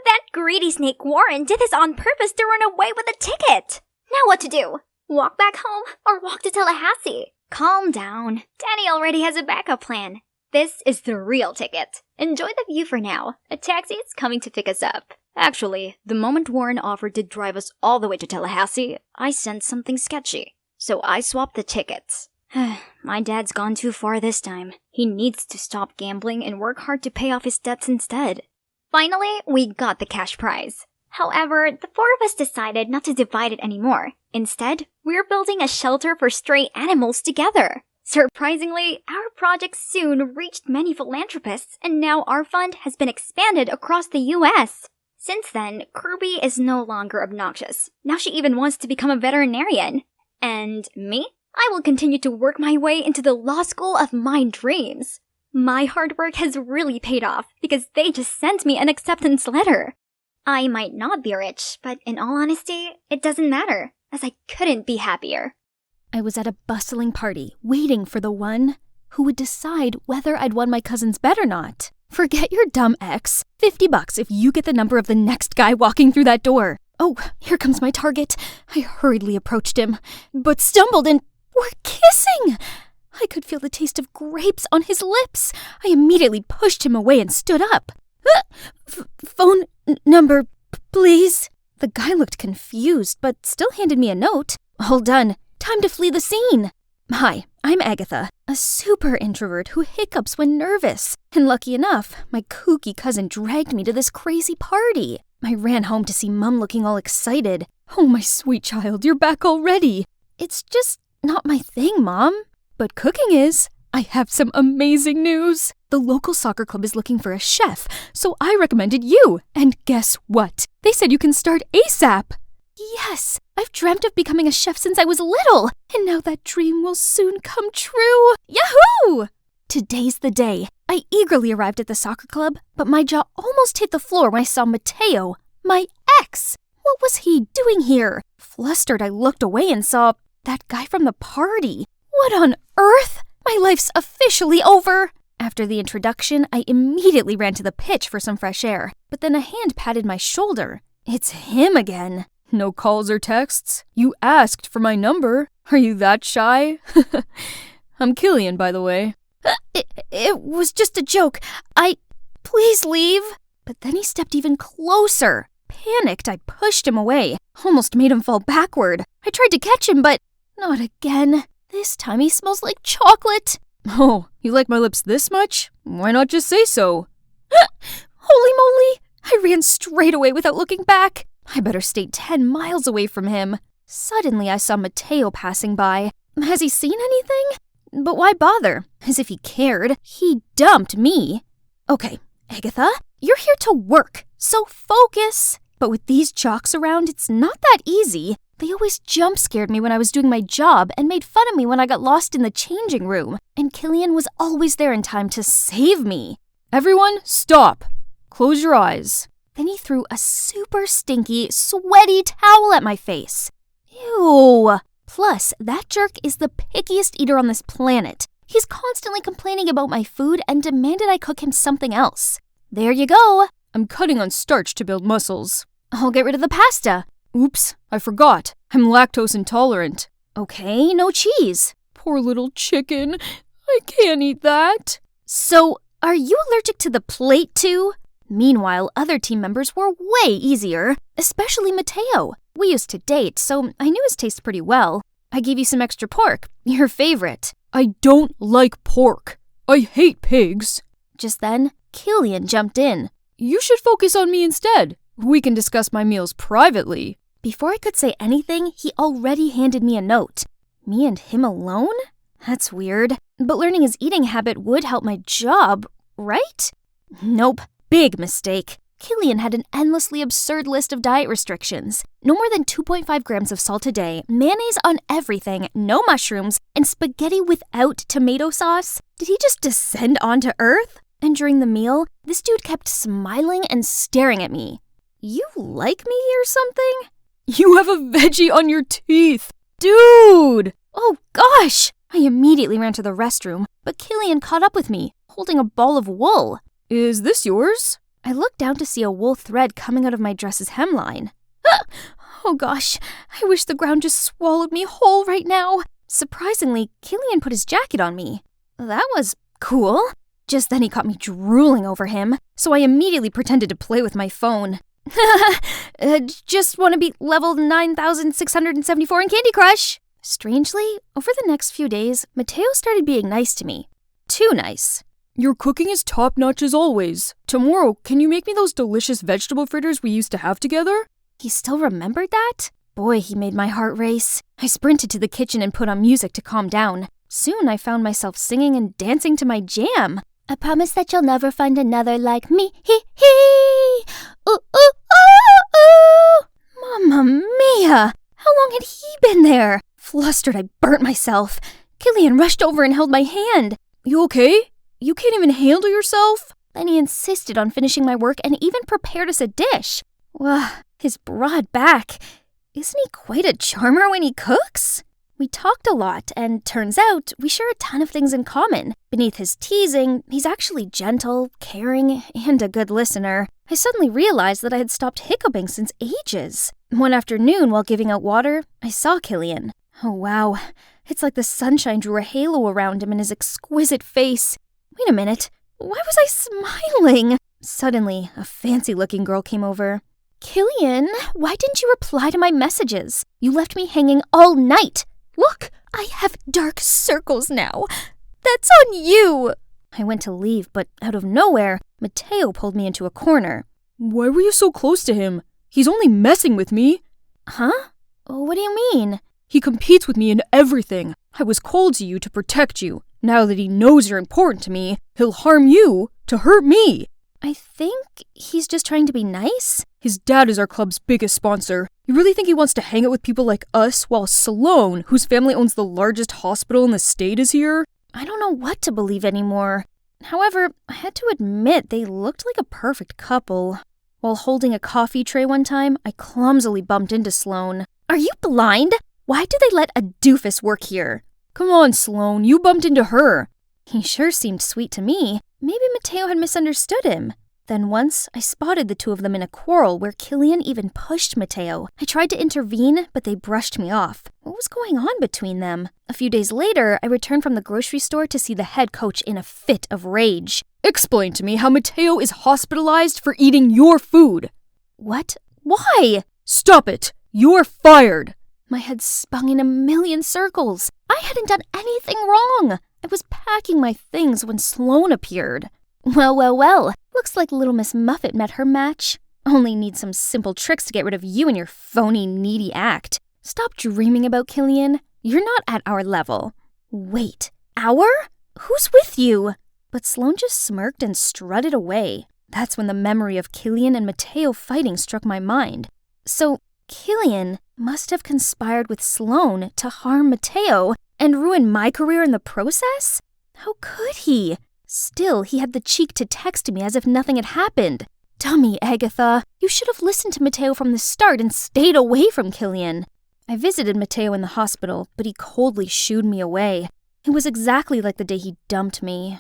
That greedy snake Warren did this on purpose to run away with the ticket. Now what to do? Walk back home or walk to Tallahassee? Calm down. Danny already has a backup plan. This is the real ticket. Enjoy the view for now. A taxi is coming to pick us up. Actually, the moment Warren offered to drive us all the way to Tallahassee, I sensed something sketchy. So I swapped the tickets. My dad's gone too far this time. He needs to stop gambling and work hard to pay off his debts instead. Finally, we got the cash prize. However, the four of us decided not to divide it anymore. Instead, we're building a shelter for stray animals together. Surprisingly, our project soon reached many philanthropists, and now our fund has been expanded across the US. Since then, Kirby is no longer obnoxious. Now she even wants to become a veterinarian. And me? I will continue to work my way into the law school of my dreams. My hard work has really paid off because they just sent me an acceptance letter. I might not be rich, but in all honesty, it doesn't matter, as I couldn't be happier. I was at a bustling party, waiting for the one who would decide whether I'd won my cousin's bet or not. Forget your dumb ex. $50 if you get the number of the next guy walking through that door. Oh, here comes my target. I hurriedly approached him, but stumbled and we're kissing! I could feel the taste of grapes on his lips. I immediately pushed him away and stood up. Phone number, please? The guy looked confused, but still handed me a note. All done. Time to flee the scene. Hi, I'm Agatha, a super introvert who hiccups when nervous. And lucky enough, my kooky cousin dragged me to this crazy party. I ran home to see Mum looking all excited. Oh, my sweet child, you're back already. It's just not my thing, Mom. But cooking is. I have some amazing news. The local soccer club is looking for a chef, so I recommended you. And guess what? They said you can start ASAP. Yes, I've dreamt of becoming a chef since I was little, and now that dream will soon come true. Yahoo! Today's the day. I eagerly arrived at the soccer club, but my jaw almost hit the floor when I saw Mateo, my ex. What was he doing here? Flustered, I looked away and saw that guy from the party. What on earth? My life's officially over. After the introduction, I immediately ran to the pitch for some fresh air, but then a hand patted my shoulder. It's him again. No calls or texts? You asked for my number. Are you that shy? I'm Killian, by the way. It was just a joke. Please leave. But then he stepped even closer. Panicked, I pushed him away. Almost made him fall backward. I tried to catch him, but Not again. This time he smells like chocolate. Oh, you like my lips this much? Why not just say so? Holy moly! I ran straight away without looking back. I better stay 10 miles away from him. Suddenly I saw Mateo passing by. Has he seen anything? But why bother? As if he cared. He dumped me. Okay, Agatha, you're here to work, so focus. But with these jocks around, it's not that easy. They always jump scared me when I was doing my job and made fun of me when I got lost in the changing room. And Killian was always there in time to save me. Everyone, stop. Close your eyes. Then he threw a super stinky, sweaty towel at my face. Ew. Plus, that jerk is the pickiest eater on this planet. He's constantly complaining about my food and demanded I cook him something else. There you go. I'm cutting on starch to build muscles. I'll get rid of the pasta. Oops, I forgot. I'm lactose intolerant. Okay, no cheese. Poor little chicken. I can't eat that. So, are you allergic to the plate too? Meanwhile, other team members were way easier, especially Mateo. We used to date, so I knew his taste pretty well. I gave you some extra pork, your favorite. I don't like pork. I hate pigs. Just then, Killian jumped in. You should focus on me instead. We can discuss my meals privately. Before I could say anything, he already handed me a note. Me and him alone? That's weird. But learning his eating habit would help my job, right? Nope. Big mistake. Killian had an endlessly absurd list of diet restrictions. No more than 2.5 grams of salt a day, mayonnaise on everything, no mushrooms, and spaghetti without tomato sauce. Did he just descend onto Earth? And during the meal, this dude kept smiling and staring at me. You like me or something? You have a veggie on your teeth. Dude! Oh gosh! I immediately ran to the restroom, but Killian caught up with me, holding a ball of wool. Is this yours? I looked down to see a wool thread coming out of my dress's hemline. Oh gosh, I wish the ground just swallowed me whole right now. Surprisingly, Killian put his jacket on me. That was cool. Just then he caught me drooling over him, so I immediately pretended to play with my phone. Just want to beat level 9,674 in Candy Crush. Strangely, over the next few days, Mateo started being nice to me. Too nice. Your cooking is top-notch as always. Tomorrow, can you make me those delicious vegetable fritters we used to have together? He still remembered that? Boy, he made my heart race. I sprinted to the kitchen and put on music to calm down. Soon I found myself singing and dancing to my jam. I promise that you'll never find another like me. Hee hee! Ooh, ooh, ooh, ooh! Mamma mia! How long had he been there? Flustered, I burnt myself. Killian rushed over and held my hand. You okay? You can't even handle yourself? Then he insisted on finishing my work and even prepared us a dish. Wow, his broad back. Isn't he quite a charmer when he cooks? We talked a lot, and turns out we share a ton of things in common. Beneath his teasing, he's actually gentle, caring, and a good listener. I suddenly realized that I had stopped hiccuping since ages. One afternoon, while giving out water, I saw Killian. Oh wow, it's like the sunshine drew a halo around him and his exquisite face. Wait a minute, why was I smiling? Suddenly, a fancy-looking girl came over. Killian, why didn't you reply to my messages? You left me hanging all night. Look, I have dark circles now. That's on you. I went to leave, but out of nowhere, Mateo pulled me into a corner. Why were you so close to him? He's only messing with me. Huh? What do you mean? He competes with me in everything. I was cold to you to protect you. Now that he knows you're important to me, he'll harm you to hurt me. I think he's just trying to be nice. His dad is our club's biggest sponsor. You really think he wants to hang out with people like us while Sloan, whose family owns the largest hospital in the state, is here? I don't know what to believe anymore. However, I had to admit they looked like a perfect couple. While holding a coffee tray one time, I clumsily bumped into Sloan. Are you blind? Why do they let a doofus work here? Come on, Sloan, you bumped into her. He sure seemed sweet to me. Maybe Mateo had misunderstood him. Then once, I spotted the two of them in a quarrel where Killian even pushed Mateo. I tried to intervene, but they brushed me off. What was going on between them? A few days later, I returned from the grocery store to see the head coach in a fit of rage. Explain to me how Mateo is hospitalized for eating your food. What? Why? Stop it! You're fired! My head spun in a million circles. I hadn't done anything wrong. I was packing my things when Sloane appeared. Well. Looks like Little Miss Muffet met her match. Only need some simple tricks to get rid of you and your phony, needy act. Stop dreaming about Killian. You're not at our level. Wait, our? Who's with you? But Sloane just smirked and strutted away. That's when the memory of Killian and Mateo fighting struck my mind. So, Killian must have conspired with Sloane to harm Mateo and ruin my career in the process? How could he? Still, he had the cheek to text me as if nothing had happened. Dummy, Agatha. You should have listened to Mateo from the start and stayed away from Killian. I visited Mateo in the hospital, but he coldly shooed me away. It was exactly like the day he dumped me.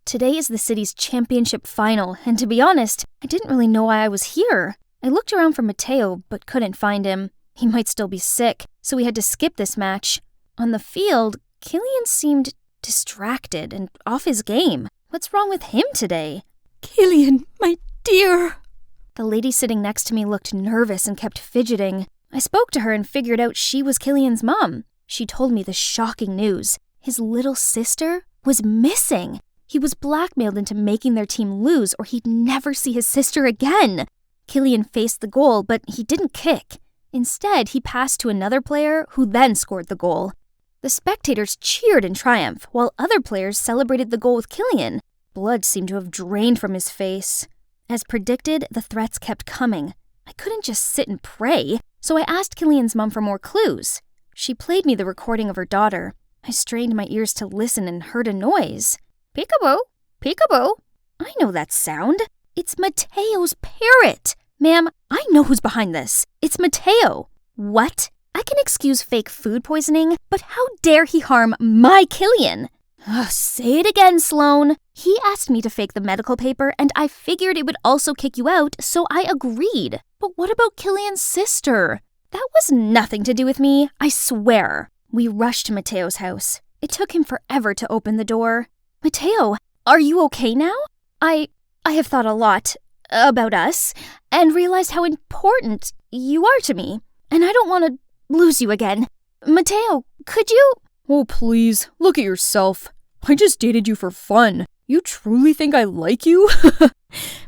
Today is the city's championship final, and to be honest, I didn't really know why I was here. I looked around for Mateo, but couldn't find him. He might still be sick, so we had to skip this match. On the field, Killian seemed distracted and off his game. What's wrong with him today? Killian, my dear. The lady sitting next to me looked nervous and kept fidgeting. I spoke to her and figured out she was Killian's mom. She told me the shocking news. His little sister was missing. He was blackmailed into making their team lose or he'd never see his sister again. Killian faced the goal, but he didn't kick. Instead, he passed to another player who then scored the goal. The spectators cheered in triumph, while other players celebrated the goal with Killian. Blood seemed to have drained from his face. As predicted, the threats kept coming. I couldn't just sit and pray, so I asked Killian's mom for more clues. She played me the recording of her daughter. I strained my ears to listen and heard a noise. Peekaboo, peekaboo. I know that sound. It's Mateo's parrot. Ma'am, I know who's behind this. It's Mateo. What? I can excuse fake food poisoning, but how dare he harm my Killian? Say it again, Sloane. He asked me to fake the medical paper, and I figured it would also kick you out, so I agreed. But what about Killian's sister? That was nothing to do with me, I swear. We rushed to Mateo's house. It took him forever to open the door. Mateo, are you okay now? I have thought a lot about us, and realized how important you are to me, and I don't want to lose you again. Mateo, could you? Oh, please, look at yourself. I just dated you for fun. You truly think I like you?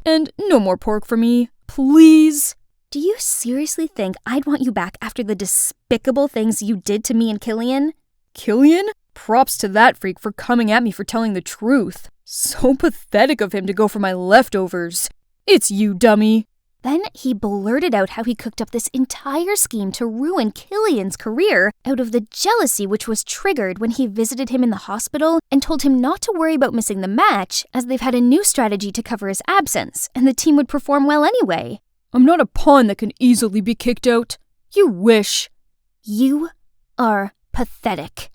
And no more pork for me, please. Do you seriously think I'd want you back after the despicable things you did to me and Killian? Killian? Props to that freak for coming at me for telling the truth. So pathetic of him to go for my leftovers. It's you, dummy. Then he blurted out how he cooked up this entire scheme to ruin Killian's career out of the jealousy which was triggered when he visited him in the hospital and told him not to worry about missing the match as they've had a new strategy to cover his absence and the team would perform well anyway. I'm not a pawn that can easily be kicked out. You wish. You are pathetic.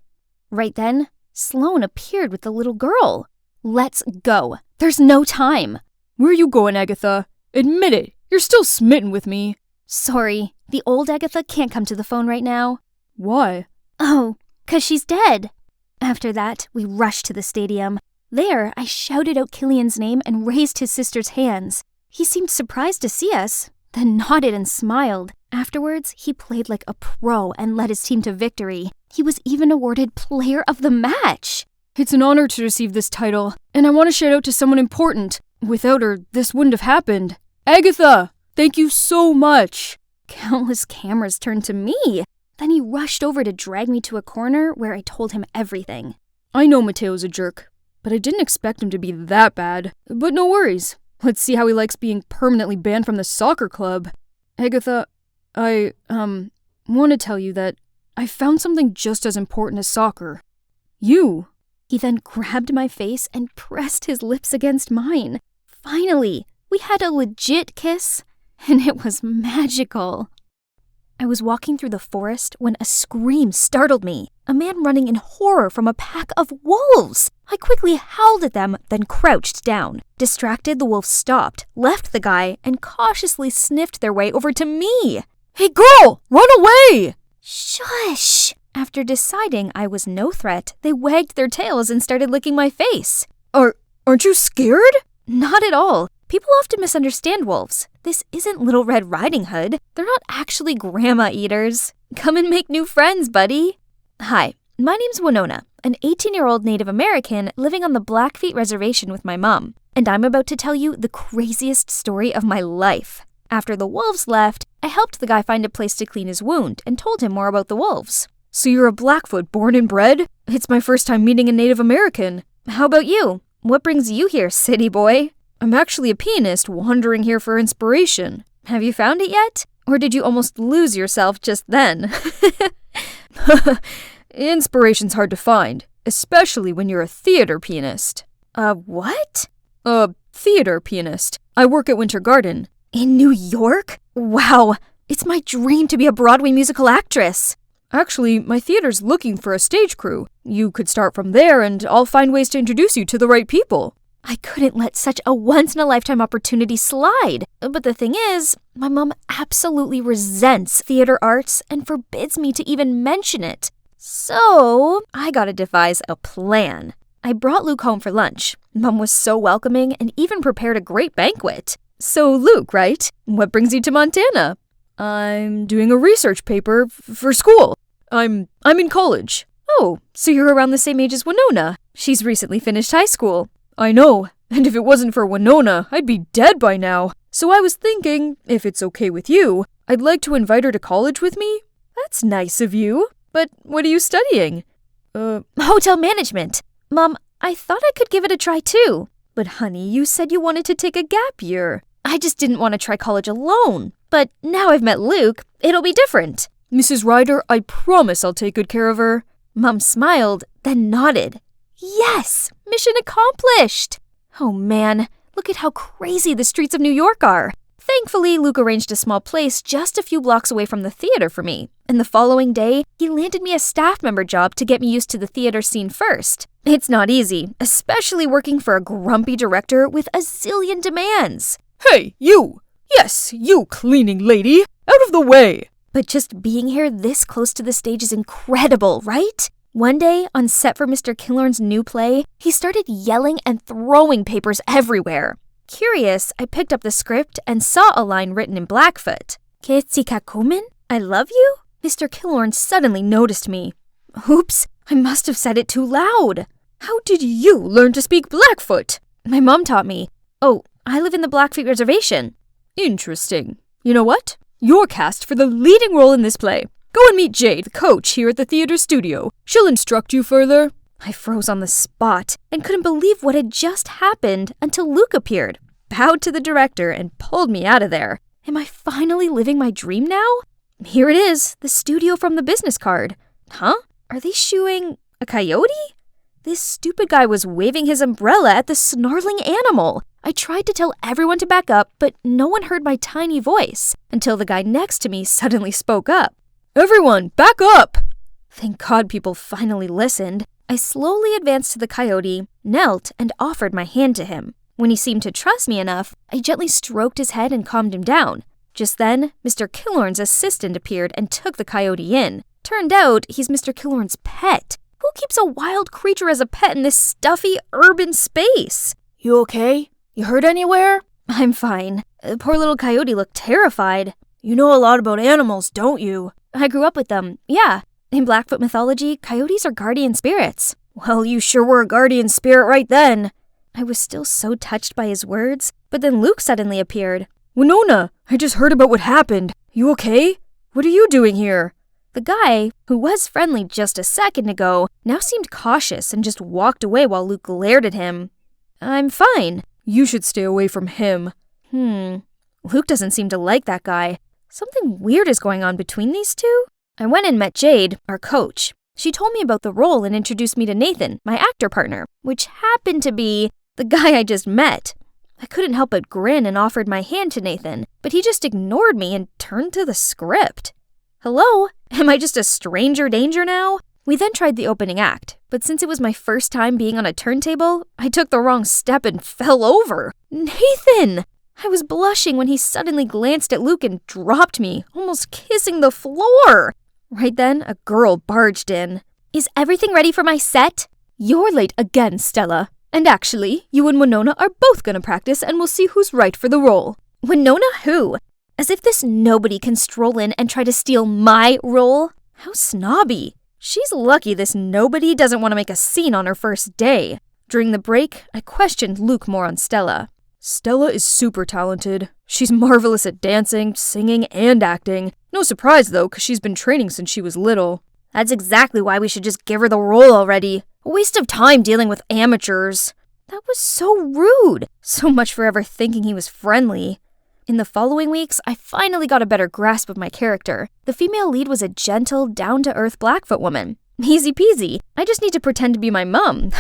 Right then, Sloane appeared with the little girl. Let's go. There's no time. Where are you going, Agatha? Admit it. You're still smitten with me. Sorry, the old Agatha can't come to the phone right now. Why? Oh, 'cause she's dead. After that, we rushed to the stadium. There, I shouted out Killian's name and raised his sister's hands. He seemed surprised to see us, then nodded and smiled. Afterwards, he played like a pro and led his team to victory. He was even awarded Player of the Match. It's an honor to receive this title, and I want to shout out to someone important. Without her, this wouldn't have happened. Agatha, thank you so much. Countless cameras turned to me. Then he rushed over to drag me to a corner where I told him everything. I know Mateo's a jerk, but I didn't expect him to be that bad. But no worries. Let's see how he likes being permanently banned from the soccer club. Agatha, I want to tell you that I found something just as important as soccer. You. He then grabbed my face and pressed his lips against mine. Finally, we had a legit kiss, and it was magical. I was walking through the forest when a scream startled me. A man running in horror from a pack of wolves. I quickly howled at them, then crouched down. Distracted, the wolves stopped, left the guy, and cautiously sniffed their way over to me. Hey girl, run away! Shush! After deciding I was no threat, they wagged their tails and started licking my face. Aren't you scared? Not at all. People often misunderstand wolves. This isn't Little Red Riding Hood. They're not actually grandma eaters. Come and make new friends, buddy. Hi, my name's Winona, an 18-year-old Native American living on the Blackfeet Reservation with my mom, and I'm about to tell you the craziest story of my life. After the wolves left, I helped the guy find a place to clean his wound and told him more about the wolves. So you're a Blackfoot born and bred? It's my first time meeting a Native American. How about you? What brings you here, city boy? I'm actually a pianist wandering here for inspiration. Have you found it yet? Or did you almost lose yourself just then? Inspiration's hard to find, especially when you're a theater pianist. A what? A theater pianist. I work at Winter Garden. In New York? Wow, it's my dream to be a Broadway musical actress. Actually, my theater's looking for a stage crew. You could start from there and I'll find ways to introduce you to the right people. I couldn't let such a once-in-a-lifetime opportunity slide. But the thing is, my mom absolutely resents theater arts and forbids me to even mention it. So, I gotta devise a plan. I brought Luke home for lunch. Mom was so welcoming and even prepared a great banquet. So, Luke, right? What brings you to Montana? I'm doing a research paper for school. I'm in college. Oh, so you're around the same age as Winona. She's recently finished high school. I know, and if it wasn't for Winona, I'd be dead by now. So I was thinking, if it's okay with you, I'd like to invite her to college with me. That's nice of you. But what are you studying? Hotel management. Mom, I thought I could give it a try too. But honey, you said you wanted to take a gap year. I just didn't want to try college alone. But now I've met Luke, it'll be different. Mrs. Ryder, I promise I'll take good care of her. Mom smiled, then nodded. Yes! Mission accomplished! Oh man, look at how crazy the streets of New York are. Thankfully, Luke arranged a small place just a few blocks away from the theater for me. And the following day, he landed me a staff member job to get me used to the theater scene first. It's not easy, especially working for a grumpy director with a zillion demands. Hey, you! Yes, you cleaning lady! Out of the way! But just being here this close to the stage is incredible, right? One day, on set for Mr. Killorn's new play, he started yelling and throwing papers everywhere. Curious, I picked up the script and saw a line written in Blackfoot. Ketzikakumen? I love you? Mr. Killorn suddenly noticed me. Oops, I must have said it too loud. How did you learn to speak Blackfoot? My mom taught me. Oh, I live in the Blackfeet Reservation. Interesting. You know what? You're cast for the leading role in this play. Go and meet Jade, the coach here at the theater studio. She'll instruct you further. I froze on the spot and couldn't believe what had just happened until Luke appeared, bowed to the director, and pulled me out of there. Am I finally living my dream now? Here it is, the studio from the business card. Huh? Are they shooing a coyote? This stupid guy was waving his umbrella at the snarling animal. I tried to tell everyone to back up, but no one heard my tiny voice until the guy next to me suddenly spoke up. Everyone, back up! Thank God people finally listened. I slowly advanced to the coyote, knelt, and offered my hand to him. When he seemed to trust me enough, I gently stroked his head and calmed him down. Just then, Mr. Killorn's assistant appeared and took the coyote in. Turned out, he's Mr. Killorn's pet. Who keeps a wild creature as a pet in this stuffy, urban space? You okay? You hurt anywhere? I'm fine. Poor little coyote looked terrified. You know a lot about animals, don't you? I grew up with them, yeah. In Blackfoot mythology, coyotes are guardian spirits. Well, you sure were a guardian spirit right then. I was still so touched by his words, but then Luke suddenly appeared. Winona, I just heard about what happened. You okay? What are you doing here? The guy, who was friendly just a second ago, now seemed cautious and just walked away while Luke glared at him. I'm fine. You should stay away from him. Luke doesn't seem to like that guy. Something weird is going on between these two. I went and met Jade, our coach. She told me about the role and introduced me to Nathan, my actor partner, which happened to be the guy I just met. I couldn't help but grin and offered my hand to Nathan, but he just ignored me and turned to the script. Hello? Am I just a stranger danger now? We then tried the opening act, but since it was my first time being on a turntable, I took the wrong step and fell over. Nathan! I was blushing when he suddenly glanced at Luke and dropped me, almost kissing the floor. Right then, a girl barged in. Is everything ready for my set? You're late again, Stella. And actually, you and Winona are both gonna practice and we'll see who's right for the role. Winona who? As if this nobody can stroll in and try to steal my role. How snobby. She's lucky this nobody doesn't want to make a scene on her first day. During the break, I questioned Luke more on Stella. Stella is super talented. She's marvelous at dancing, singing, and acting. No surprise, though, because she's been training since she was little. That's exactly why we should just give her the role already. A waste of time dealing with amateurs. That was so rude. So much for ever thinking he was friendly. In the following weeks, I finally got a better grasp of my character. The female lead was a gentle, down-to-earth Blackfoot woman. Easy peasy. I just need to pretend to be my mum.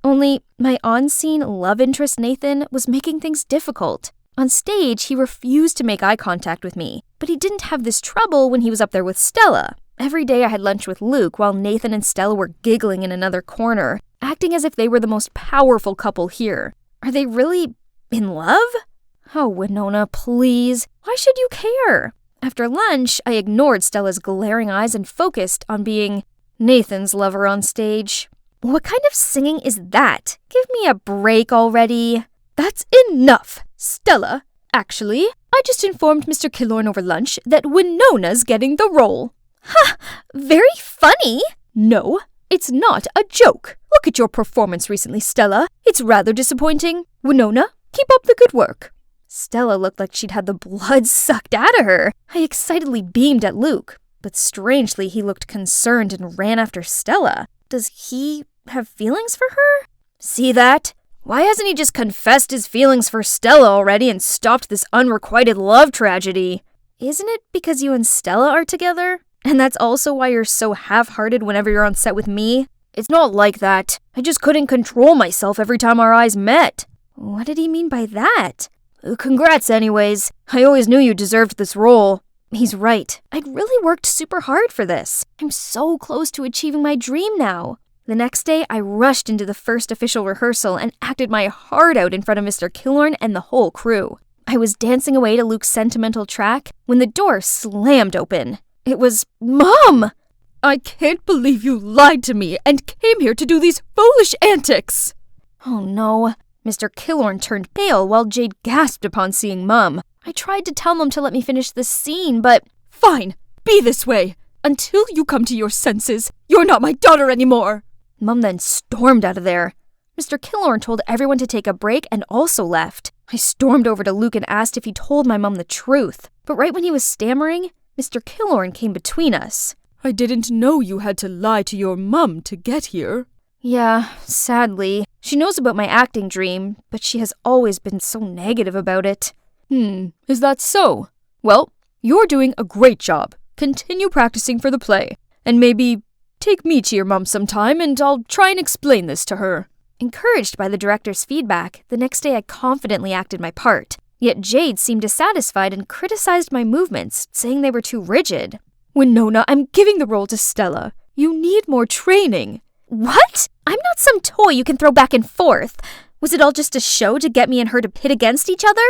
Only, my on-scene love interest Nathan was making things difficult. On stage, he refused to make eye contact with me, but he didn't have this trouble when he was up there with Stella. Every day I had lunch with Luke while Nathan and Stella were giggling in another corner, acting as if they were the most powerful couple here. Are they really in love? Oh, Winona, please. Why should you care? After lunch, I ignored Stella's glaring eyes and focused on being Nathan's lover on stage. What kind of singing is that? Give me a break already. That's enough, Stella. Actually, I just informed Mr. Killorn over lunch that Winona's getting the role. Ha! Very funny. No, it's not a joke. Look at your performance recently, Stella. It's rather disappointing. Winona, keep up the good work. Stella looked like she'd had the blood sucked out of her. I excitedly beamed at Luke, but strangely he looked concerned and ran after Stella. Does he have feelings for her? See that? Why hasn't he just confessed his feelings for Stella already and stopped this unrequited love tragedy? Isn't it because you and Stella are together? And that's also why you're so half-hearted whenever you're on set with me? It's not like that. I just couldn't control myself every time our eyes met. What did he mean by that? Congrats anyways. I always knew you deserved this role. He's right. I'd really worked super hard for this. I'm so close to achieving my dream now. The next day, I rushed into the first official rehearsal and acted my heart out in front of Mr. Killorn and the whole crew. I was dancing away to Luke's sentimental track when the door slammed open. It was Mom! I can't believe you lied to me and came here to do these foolish antics. Oh no. Mr. Killorn turned pale while Jade gasped upon seeing Mum. I tried to tell Mum to let me finish the scene, but... Fine, be this way. Until you come to your senses, you're not my daughter anymore. Mum then stormed out of there. Mr. Killorn told everyone to take a break and also left. I stormed over to Luke and asked if he told my mum the truth. But right when he was stammering, Mr. Killorn came between us. I didn't know you had to lie to your mum to get here. Yeah, sadly. She knows about my acting dream, but she has always been so negative about it. Is that so? Well, you're doing a great job. Continue practicing for the play. And maybe take me to your mum sometime and I'll try and explain this to her. Encouraged by the director's feedback, the next day I confidently acted my part. Yet Jade seemed dissatisfied and criticized my movements, saying they were too rigid. Winona, I'm giving the role to Stella. You need more training. What? I'm not some toy you can throw back and forth. Was it all just a show to get me and her to pit against each other?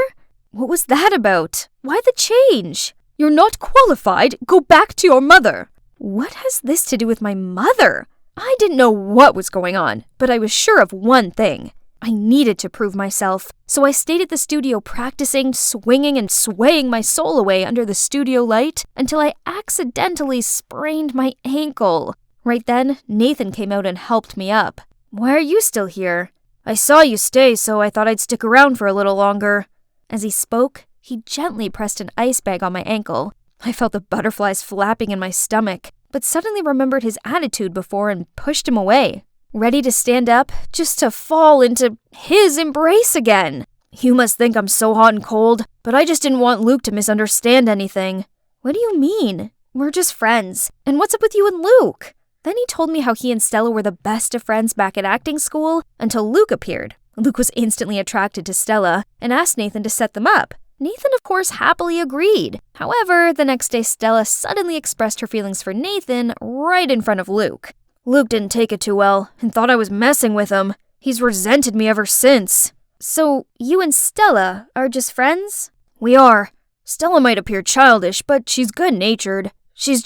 What was that about? Why the change? You're not qualified. Go back to your mother. What has this to do with my mother? I didn't know what was going on, but I was sure of one thing. I needed to prove myself, so I stayed at the studio practicing, swinging and swaying my soul away under the studio light until I accidentally sprained my ankle. Right then, Nathan came out and helped me up. Why are you still here? I saw you stay, so I thought I'd stick around for a little longer. As he spoke, he gently pressed an ice bag on my ankle. I felt the butterflies flapping in my stomach, but suddenly remembered his attitude before and pushed him away, ready to stand up just to fall into his embrace again. You must think I'm so hot and cold, but I just didn't want Luke to misunderstand anything. What do you mean? We're just friends. And what's up with you and Luke? Then he told me how he and Stella were the best of friends back at acting school until Luke appeared. Luke was instantly attracted to Stella and asked Nathan to set them up. Nathan, of course, happily agreed. However, the next day Stella suddenly expressed her feelings for Nathan right in front of Luke. Luke didn't take it too well and thought I was messing with him. He's resented me ever since. So, you and Stella are just friends? We are. Stella might appear childish, but she's good-natured. She's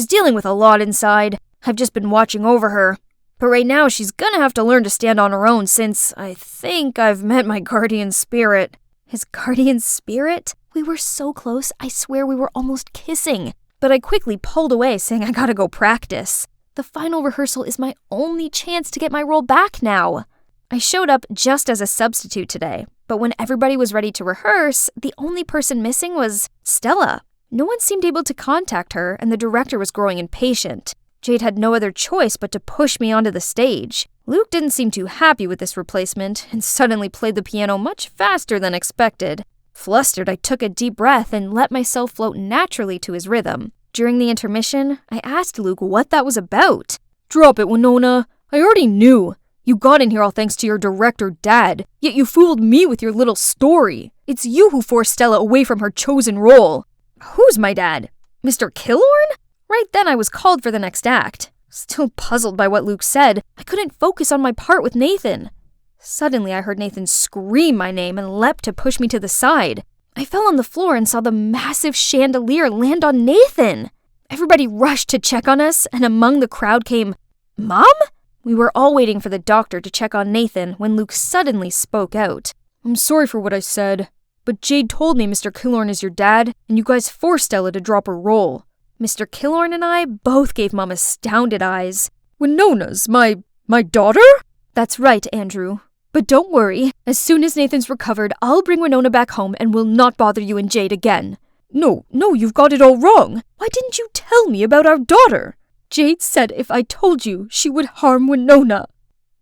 dealing with a lot inside. I've just been watching over her. But right now she's gonna have to learn to stand on her own since I think I've met my guardian spirit. His guardian spirit? We were so close, I swear we were almost kissing. But I quickly pulled away, saying I gotta go practice. The final rehearsal is my only chance to get my role back now. I showed up just as a substitute today, but when everybody was ready to rehearse, the only person missing was Stella. No one seemed able to contact her, and the director was growing impatient. Jade had no other choice but to push me onto the stage. Luke didn't seem too happy with this replacement, and suddenly played the piano much faster than expected. Flustered, I took a deep breath and let myself float naturally to his rhythm. During the intermission, I asked Luke what that was about. "Drop it, Winona. I already knew. You got in here all thanks to your director dad, yet you fooled me with your little story. It's you who forced Stella away from her chosen role." "Who's my dad? Mr. Killorn?" Right then I was called for the next act. Still puzzled by what Luke said, I couldn't focus on my part with Nathan. Suddenly I heard Nathan scream my name and leapt to push me to the side. I fell on the floor and saw the massive chandelier land on Nathan. Everybody rushed to check on us, and among the crowd came, "Mom?" We were all waiting for the doctor to check on Nathan when Luke suddenly spoke out. "I'm sorry for what I said, but Jade told me Mr. Killorn is your dad, and you guys forced Stella to drop her role." Mr. Killorn and I both gave Mom astounded eyes. "Winona's my daughter?" "That's right, Andrew. But don't worry, as soon as Nathan's recovered, I'll bring Winona back home and will not bother you and Jade again." No, you've got it all wrong. Why didn't you tell me about our daughter?" "Jade said if I told you, she would harm Winona."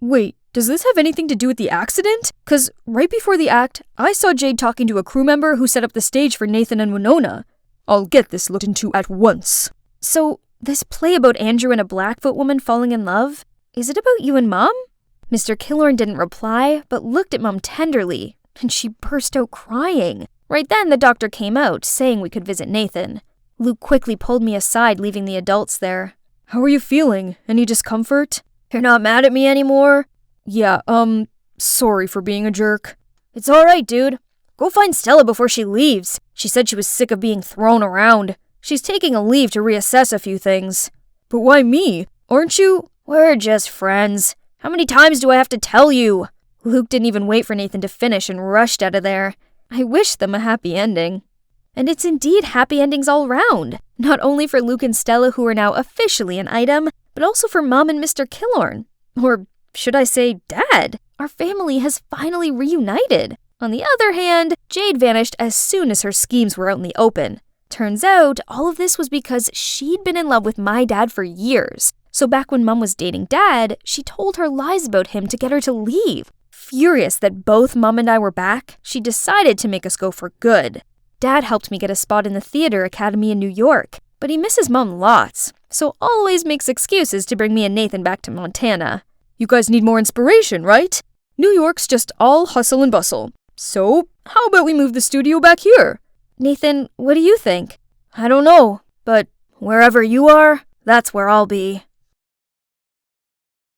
"Wait, does this have anything to do with the accident? 'Cause right before the act, I saw Jade talking to a crew member who set up the stage for Nathan and Winona. I'll get this looked into at once." "So, this play about Andrew and a Blackfoot woman falling in love, is it about you and Mom?" Mr. Killorn didn't reply, but looked at Mom tenderly, and she burst out crying. Right then, the doctor came out, saying we could visit Nathan. Luke quickly pulled me aside, leaving the adults there. "How are you feeling? Any discomfort? You're not mad at me anymore?" "Yeah, sorry for being a jerk." "It's alright, dude. Go find Stella before she leaves. She said she was sick of being thrown around. She's taking a leave to reassess a few things." "But why me? Aren't you—" "We're just friends. How many times do I have to tell you?" Luke didn't even wait for Nathan to finish and rushed out of there. I wished them a happy ending. And it's indeed happy endings all round. Not only for Luke and Stella, who are now officially an item, but also for Mom and Mr. Killorn. Or should I say Dad? Our family has finally reunited. On the other hand, Jade vanished as soon as her schemes were out in the open. Turns out, all of this was because she'd been in love with my dad for years. So back when Mom was dating Dad, she told her lies about him to get her to leave. Furious that both Mom and I were back, she decided to make us go for good. Dad helped me get a spot in the theater academy in New York, but he misses Mom lots, so always makes excuses to bring me and Nathan back to Montana. "You guys need more inspiration, right? New York's just all hustle and bustle. So, how about we move the studio back here?" "Nathan, what do you think?" "I don't know, but wherever you are, that's where I'll be."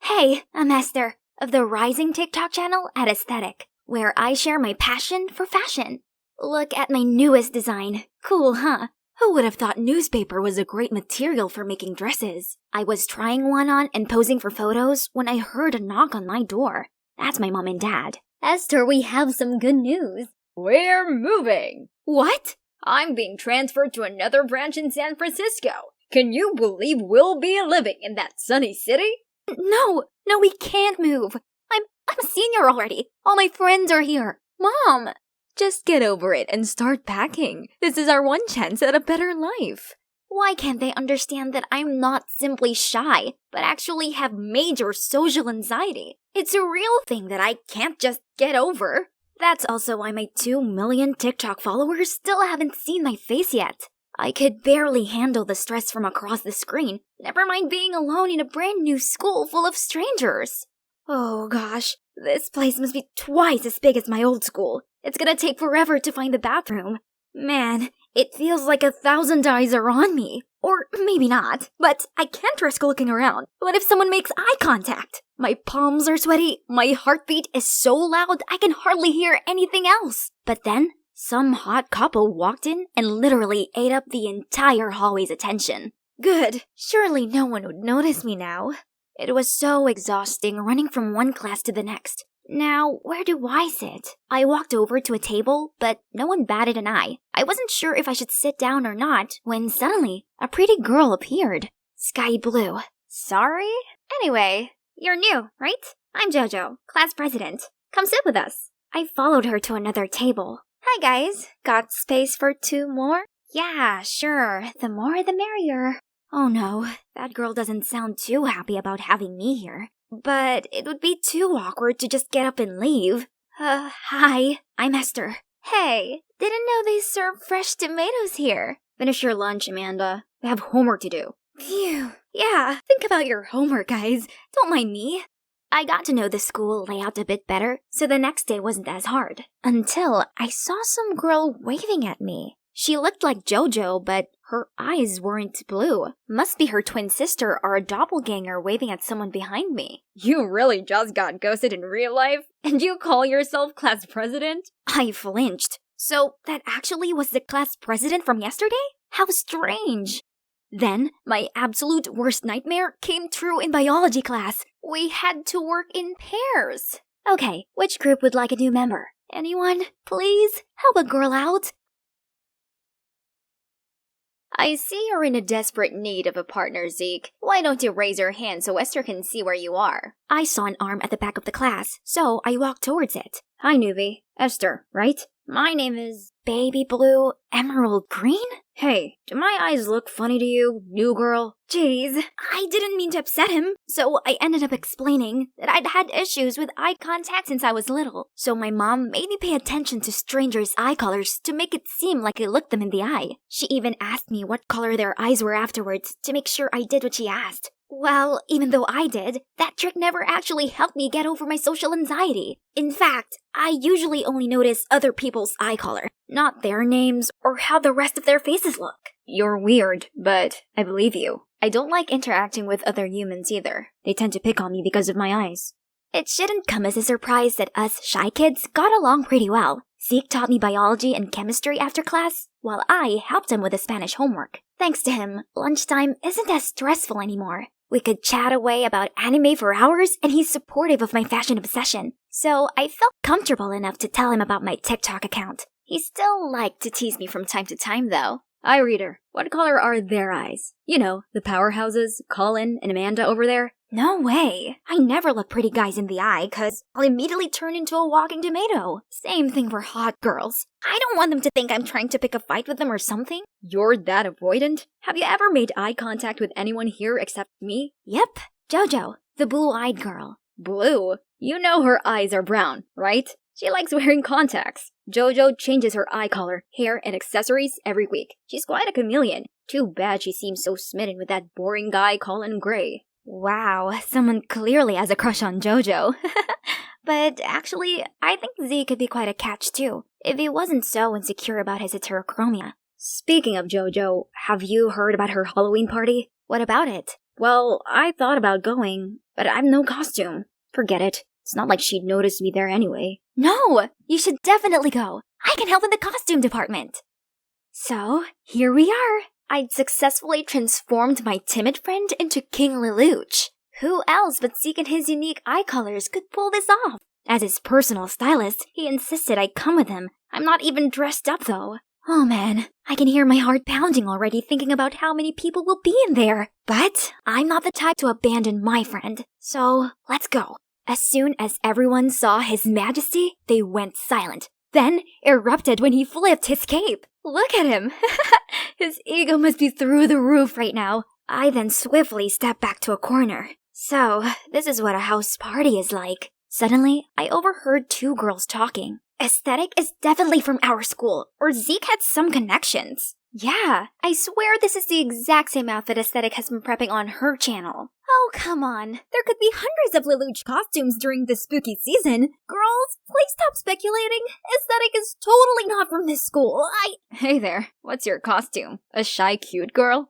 Hey, I'm Esther of the rising TikTok channel at Aesthetic, where I share my passion for fashion. Look at my newest design. Cool, huh? Who would have thought newspaper was a great material for making dresses? I was trying one on and posing for photos when I heard a knock on my door. That's my mom and dad. Esther, we have some good news. We're moving. What? I'm being transferred to another branch in San Francisco. Can you believe we'll be living in that sunny city? No, we can't move. I'm a senior already. All my friends are here. Mom! Just get over it and start packing. This is our one chance at a better life. Why can't they understand that I'm not simply shy, but actually have major social anxiety? It's a real thing that I can't just get over. That's also why my 2 million TikTok followers still haven't seen my face yet. I could barely handle the stress from across the screen, never mind being alone in a brand new school full of strangers. Oh gosh, this place must be twice as big as my old school. It's gonna take forever to find the bathroom. Man, it feels like 1,000 eyes are on me. Or maybe not, but I can't risk looking around. What if someone makes eye contact? My palms are sweaty, my heartbeat is so loud I can hardly hear anything else. But then, some hot couple walked in and literally ate up the entire hallway's attention. Good, surely no one would notice me now. It was so exhausting running from one class to the next, Now, where do I sit? I walked over to a table, but no one batted an eye. I wasn't sure if I should sit down or not when suddenly a pretty girl appeared. Sky blue. Sorry? Anyway, you're new, right? I'm JoJo, class president. Come sit with us. I followed her to another table. Hi guys, got space for 2 more? Yeah, sure. The more the merrier. Oh no, that girl doesn't sound too happy about having me here. But it would be too awkward to just get up and leave. Hi, I'm Esther. Hey, didn't know they serve fresh tomatoes here. Finish your lunch, Amanda. We have homework to do. Phew. Yeah, think about your homework, guys. Don't mind me. I got to know the school layout a bit better, so the next day wasn't as hard. Until I saw some girl waving at me. She looked like JoJo, but her eyes weren't blue. Must be her twin sister or a doppelganger waving at someone behind me. You really just got ghosted in real life? And you call yourself class president? I flinched. So that actually was the class president from yesterday? How strange. Then, my absolute worst nightmare came true in biology class. We had to work in pairs. Okay, which group would like a new member? Anyone? Please, help a girl out. I see you're in a desperate need of a partner, Zeke. Why don't you raise your hand so Esther can see where you are? I saw an arm at the back of the class, so I walked towards it. Hi, newbie. Esther, right? My name is... Baby blue, emerald green? Hey, do my eyes look funny to you, new girl? Jeez, I didn't mean to upset him, so I ended up explaining that I'd had issues with eye contact since I was little, so my mom made me pay attention to strangers' eye colors to make it seem like I looked them in the eye. She even asked me what color their eyes were afterwards to make sure I did what she asked. Well, even though I did, that trick never actually helped me get over my social anxiety. In fact, I usually only notice other people's eye color, not their names or how the rest of their faces look. You're weird, but I believe you. I don't like interacting with other humans either. They tend to pick on me because of my eyes. It shouldn't come as a surprise that us shy kids got along pretty well. Zeke taught me biology and chemistry after class, while I helped him with the Spanish homework. Thanks to him, lunchtime isn't as stressful anymore. We could chat away about anime for hours, and he's supportive of my fashion obsession. So I felt comfortable enough to tell him about my TikTok account. He still liked to tease me from time to time, though. iReader, what color are their eyes? You know, the powerhouses, Colin and Amanda over there. No way. I never look pretty guys in the eye, cause I'll immediately turn into a walking tomato. Same thing for hot girls. I don't want them to think I'm trying to pick a fight with them or something. You're that avoidant? Have you ever made eye contact with anyone here except me? Yep, JoJo, the blue-eyed girl. Blue? You know her eyes are brown, right? She likes wearing contacts. JoJo changes her eye color, hair, and accessories every week. She's quite a chameleon. Too bad she seems so smitten with that boring guy Colin Gray. Wow, someone clearly has a crush on JoJo. But actually, I think Z could be quite a catch too, if he wasn't so insecure about his heterochromia. Speaking of JoJo, have you heard about her Halloween party? What about it? Well, I thought about going, but I have no costume. Forget it. It's not like she'd notice me there anyway. No! You should definitely go. I can help in the costume department. So, here we are. I'd successfully transformed my timid friend into King Lelouch. Who else but Zeke and his unique eye colors could pull this off? As his personal stylist, he insisted I come with him. I'm not even dressed up though. Oh man, I can hear my heart pounding already thinking about how many people will be in there. But I'm not the type to abandon my friend. So, let's go. As soon as everyone saw His Majesty, they went silent. Then erupted when he flipped his cape. Look at him! His ego must be through the roof right now. I then swiftly stepped back to a corner. So, this is what a house party is like. Suddenly, I overheard 2 girls talking. Aesthetic is definitely from our school, or Zeke had some connections. Yeah, I swear this is the exact same outfit Aesthetic has been prepping on her channel. Oh, come on. There could be hundreds of Lelouch costumes during this spooky season. Girls, please stop speculating. Aesthetic is totally not from this school. Hey there, what's your costume? A shy cute girl?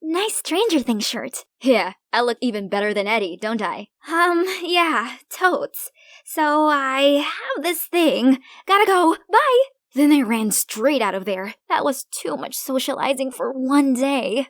Nice Stranger Things shirt. Yeah, I look even better than Eddie, don't I? Yeah, totes. So I have this thing. Gotta go. Bye! Then I ran straight out of there. That was too much socializing for one day.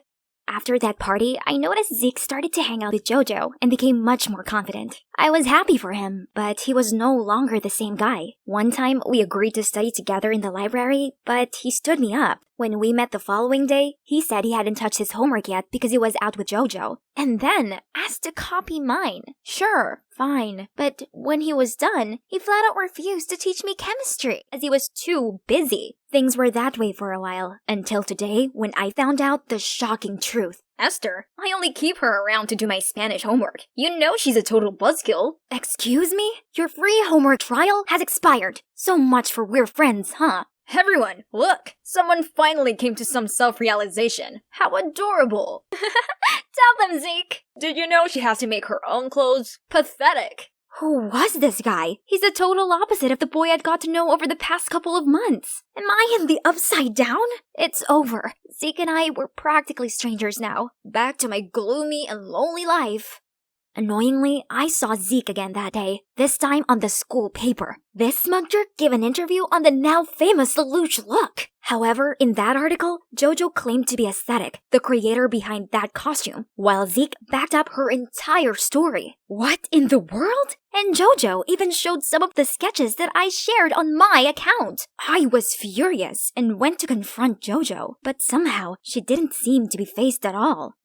After that party, I noticed Zeke started to hang out with JoJo and became much more confident. I was happy for him, but he was no longer the same guy. One time, we agreed to study together in the library, but he stood me up. When we met the following day, he said he hadn't touched his homework yet because he was out with JoJo. And then asked to copy mine. Sure, fine. But when he was done, he flat out refused to teach me chemistry as he was too busy. Things were that way for a while, until today when I found out the shocking truth. Esther, I only keep her around to do my Spanish homework. You know she's a total buzzkill. Excuse me? Your free homework trial has expired. So much for we're friends, huh? Everyone, look! Someone finally came to some self-realization. How adorable! Tell them, Zeke! Did you know she has to make her own clothes? Pathetic! Who was this guy? He's the total opposite of the boy I'd got to know over the past couple of months. Am I in the upside down? It's over. Zeke and I were practically strangers now. Back to my gloomy and lonely life. Annoyingly, I saw Zeke again that day, this time on the school paper. This smug jerk gave an interview on the now famous Lelouch look. However, in that article, JoJo claimed to be aesthetic, the creator behind that costume, while Zeke backed up her entire story. What in the world? And JoJo even showed some of the sketches that I shared on my account. I was furious and went to confront JoJo, but somehow she didn't seem to be fazed at all.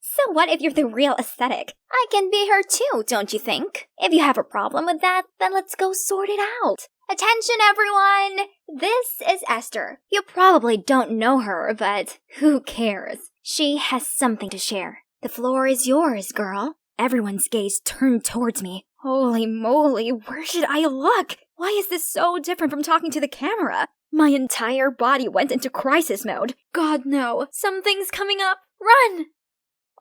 So what if you're the real aesthetic? I can be her too, don't you think? If you have a problem with that, then let's go sort it out. Attention, everyone! This is Esther. You probably don't know her, but who cares? She has something to share. The floor is yours, girl. Everyone's gaze turned towards me. Holy moly, where should I look? Why is this so different from talking to the camera? My entire body went into crisis mode. God no, something's coming up. Run!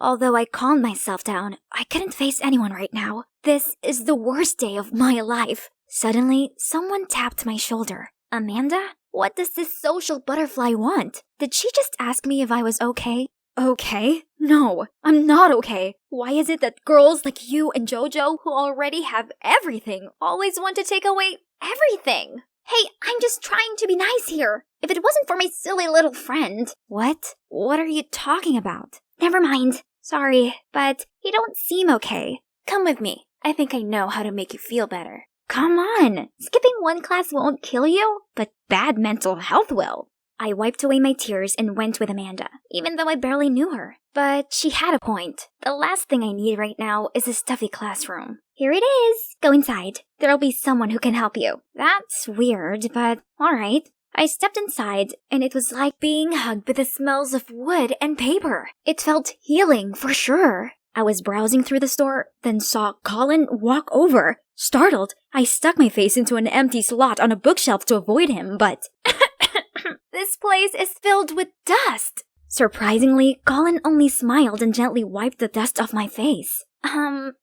Although I calmed myself down, I couldn't face anyone right now. This is the worst day of my life. Suddenly, someone tapped my shoulder. Amanda? What does this social butterfly want? Did she just ask me if I was okay? Okay? No, I'm not okay. Why is it that girls like you and JoJo, who already have everything, always want to take away everything? Hey, I'm just trying to be nice here. If it wasn't for my silly little friend. What? What are you talking about? Never mind. Sorry, but you don't seem okay. Come with me. I think I know how to make you feel better. Come on! Skipping one class won't kill you, but bad mental health will. I wiped away my tears and went with Amanda, even though I barely knew her. But she had a point. The last thing I need right now is a stuffy classroom. Here it is. Go inside. There'll be someone who can help you. That's weird, but alright. I stepped inside, and it was like being hugged with the smells of wood and paper. It felt healing, for sure. I was browsing through the store, then saw Colin walk over. Startled, I stuck my face into an empty slot on a bookshelf to avoid him, but... This place is filled with dust! Surprisingly, Colin only smiled and gently wiped the dust off my face.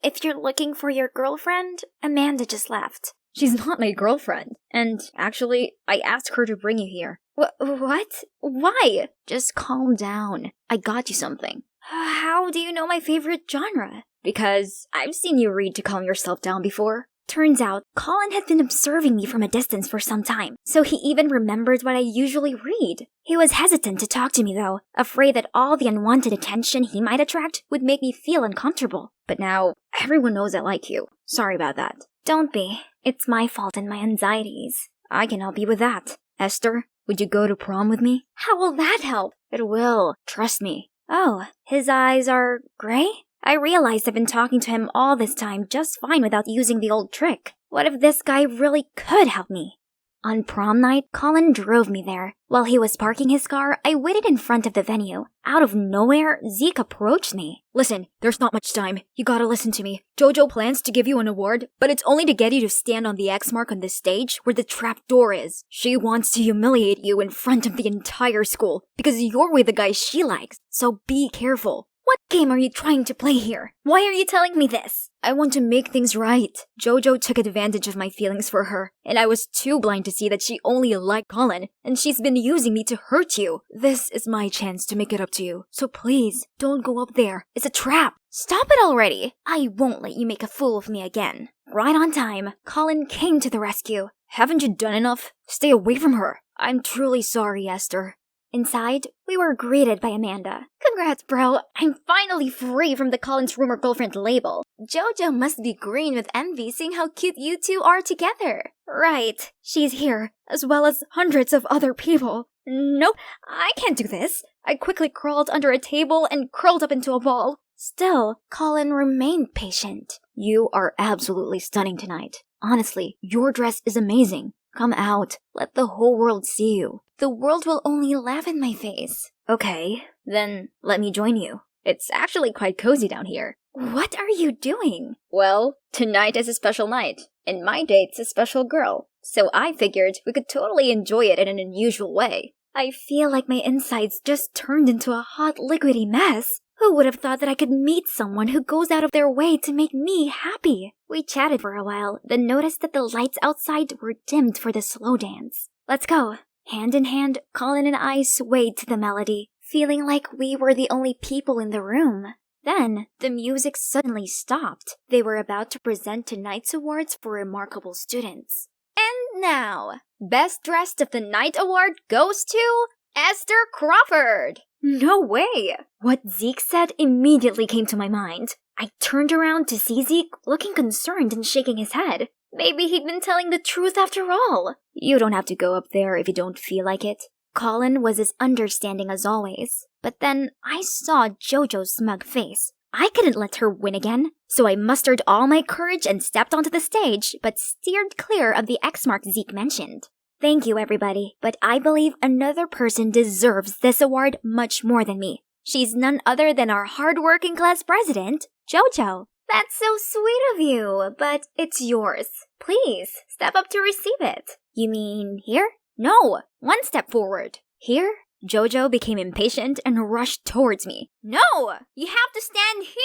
If you're looking for your girlfriend, Amanda just left. She's not my girlfriend. And actually, I asked her to bring you here. What? Why? Just calm down. I got you something. How do you know my favorite genre? Because I've seen you read to calm yourself down before. Turns out, Colin had been observing me from a distance for some time, so he even remembered what I usually read. He was hesitant to talk to me though, afraid that all the unwanted attention he might attract would make me feel uncomfortable. But now, everyone knows I like you. Sorry about that. Don't be. It's my fault and my anxieties. I can help you with that. Esther, would you go to prom with me? How will that help? It will. Trust me. Oh, his eyes are gray? I realized I've been talking to him all this time just fine without using the old trick. What if this guy really could help me? On prom night, Colin drove me there. While he was parking his car, I waited in front of the venue. Out of nowhere, Zeke approached me. Listen, there's not much time. You gotta listen to me. JoJo plans to give you an award, but it's only to get you to stand on the X mark on the stage where the trap door is. She wants to humiliate you in front of the entire school because you're with the guy she likes. So be careful. What game are you trying to play here? Why are you telling me this? I want to make things right. JoJo took advantage of my feelings for her, and I was too blind to see that she only liked Colin, and she's been using me to hurt you. This is my chance to make it up to you, so please, don't go up there. It's a trap. Stop it already. I won't let you make a fool of me again. Right on time, Colin came to the rescue. Haven't you done enough? Stay away from her. I'm truly sorry, Esther. Inside, we were greeted by Amanda. Congrats, bro. I'm finally free from the Collins rumor girlfriend label. JoJo must be green with envy seeing how cute you two are together. Right. She's here, as well as hundreds of other people. Nope, I can't do this. I quickly crawled under a table and curled up into a ball. Still, Colin remained patient. You are absolutely stunning tonight. Honestly, your dress is amazing. Come out. Let the whole world see you. The world will only laugh in my face. Okay, then let me join you. It's actually quite cozy down here. What are you doing? Well, tonight is a special night, and my date's a special girl. So I figured we could totally enjoy it in an unusual way. I feel like my insides just turned into a hot liquidy mess. Who would have thought that I could meet someone who goes out of their way to make me happy? We chatted for a while, then noticed that the lights outside were dimmed for the slow dance. Let's go. Hand in hand, Colin and I swayed to the melody, feeling like we were the only people in the room. Then, the music suddenly stopped. They were about to present tonight's awards for remarkable students. And now, Best Dressed of the Night award goes to Esther Crawford! No way! What Zeke said immediately came to my mind. I turned around to see Zeke looking concerned and shaking his head. Maybe he'd been telling the truth after all. You don't have to go up there if you don't feel like it. Colin was as understanding as always. But then I saw JoJo's smug face. I couldn't let her win again, so I mustered all my courage and stepped onto the stage, but steered clear of the X mark Zeke mentioned. Thank you, everybody, but I believe another person deserves this award much more than me. She's none other than our hard-working class president, JoJo. That's so sweet of you, but it's yours. Please, step up to receive it. You mean here? No, one step forward. Here? JoJo became impatient and rushed towards me. No, you have to stand here!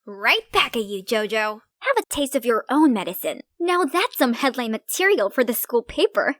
Right back at you, JoJo. Have a taste of your own medicine. Now that's some headline material for the school paper.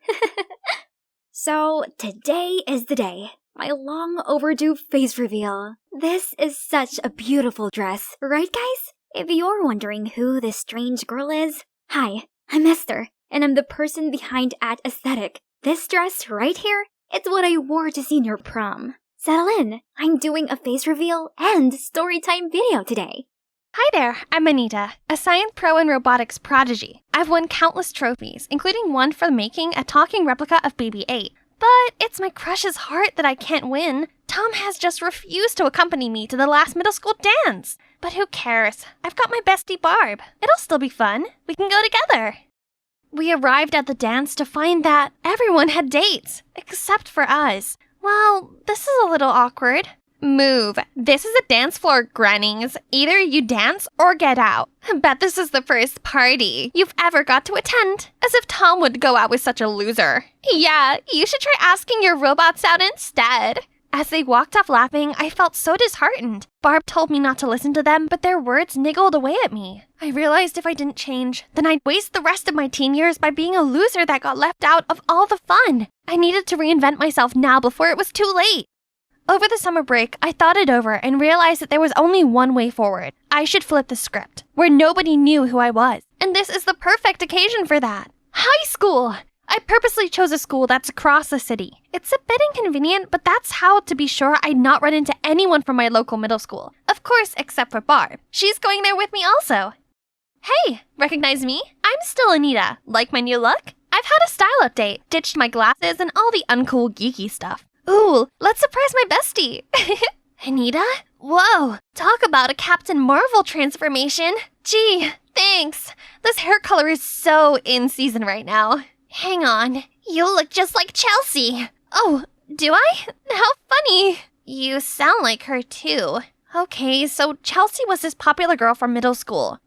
So, today is the day. My long overdue face reveal. This is such a beautiful dress, right guys? If you're wondering who this strange girl is, hi, I'm Esther, and I'm the person behind @aesthetic. This dress right here, it's what I wore to senior prom. Settle in, I'm doing a face reveal and storytime video today. Hi there, I'm Anita, a science pro and robotics prodigy. I've won countless trophies, including one for making a talking replica of BB-8. But it's my crush's heart that I can't win. Tom has just refused to accompany me to the last middle school dance. But who cares? I've got my bestie Barb. It'll still be fun. We can go together. We arrived at the dance to find that everyone had dates, except for us. Well, this is a little awkward. Move. This is a dance floor, grannies. Either you dance or get out. I bet this is the first party you've ever got to attend. As if Tom would go out with such a loser. Yeah, you should try asking your robots out instead. As they walked off laughing, I felt so disheartened. Barb told me not to listen to them, but their words niggled away at me. I realized if I didn't change, then I'd waste the rest of my teen years by being a loser that got left out of all the fun. I needed to reinvent myself now before it was too late. Over the summer break, I thought it over and realized that there was only one way forward. I should flip the script, where nobody knew who I was. And this is the perfect occasion for that. High school! I purposely chose a school that's across the city. It's a bit inconvenient, but that's how to be sure I'd not run into anyone from my local middle school. Of course, except for Barb. She's going there with me also. Hey, recognize me? I'm still Anita. Like my new look? I've had a style update, ditched my glasses and all the uncool geeky stuff. Ooh, let's surprise my bestie. Anita? Whoa, talk about a Captain Marvel transformation. Gee, thanks. This hair color is so in season right now. Hang on, you look just like Chelsea. Oh, do I? How funny. You sound like her too. Okay, so Chelsea was this popular girl from middle school.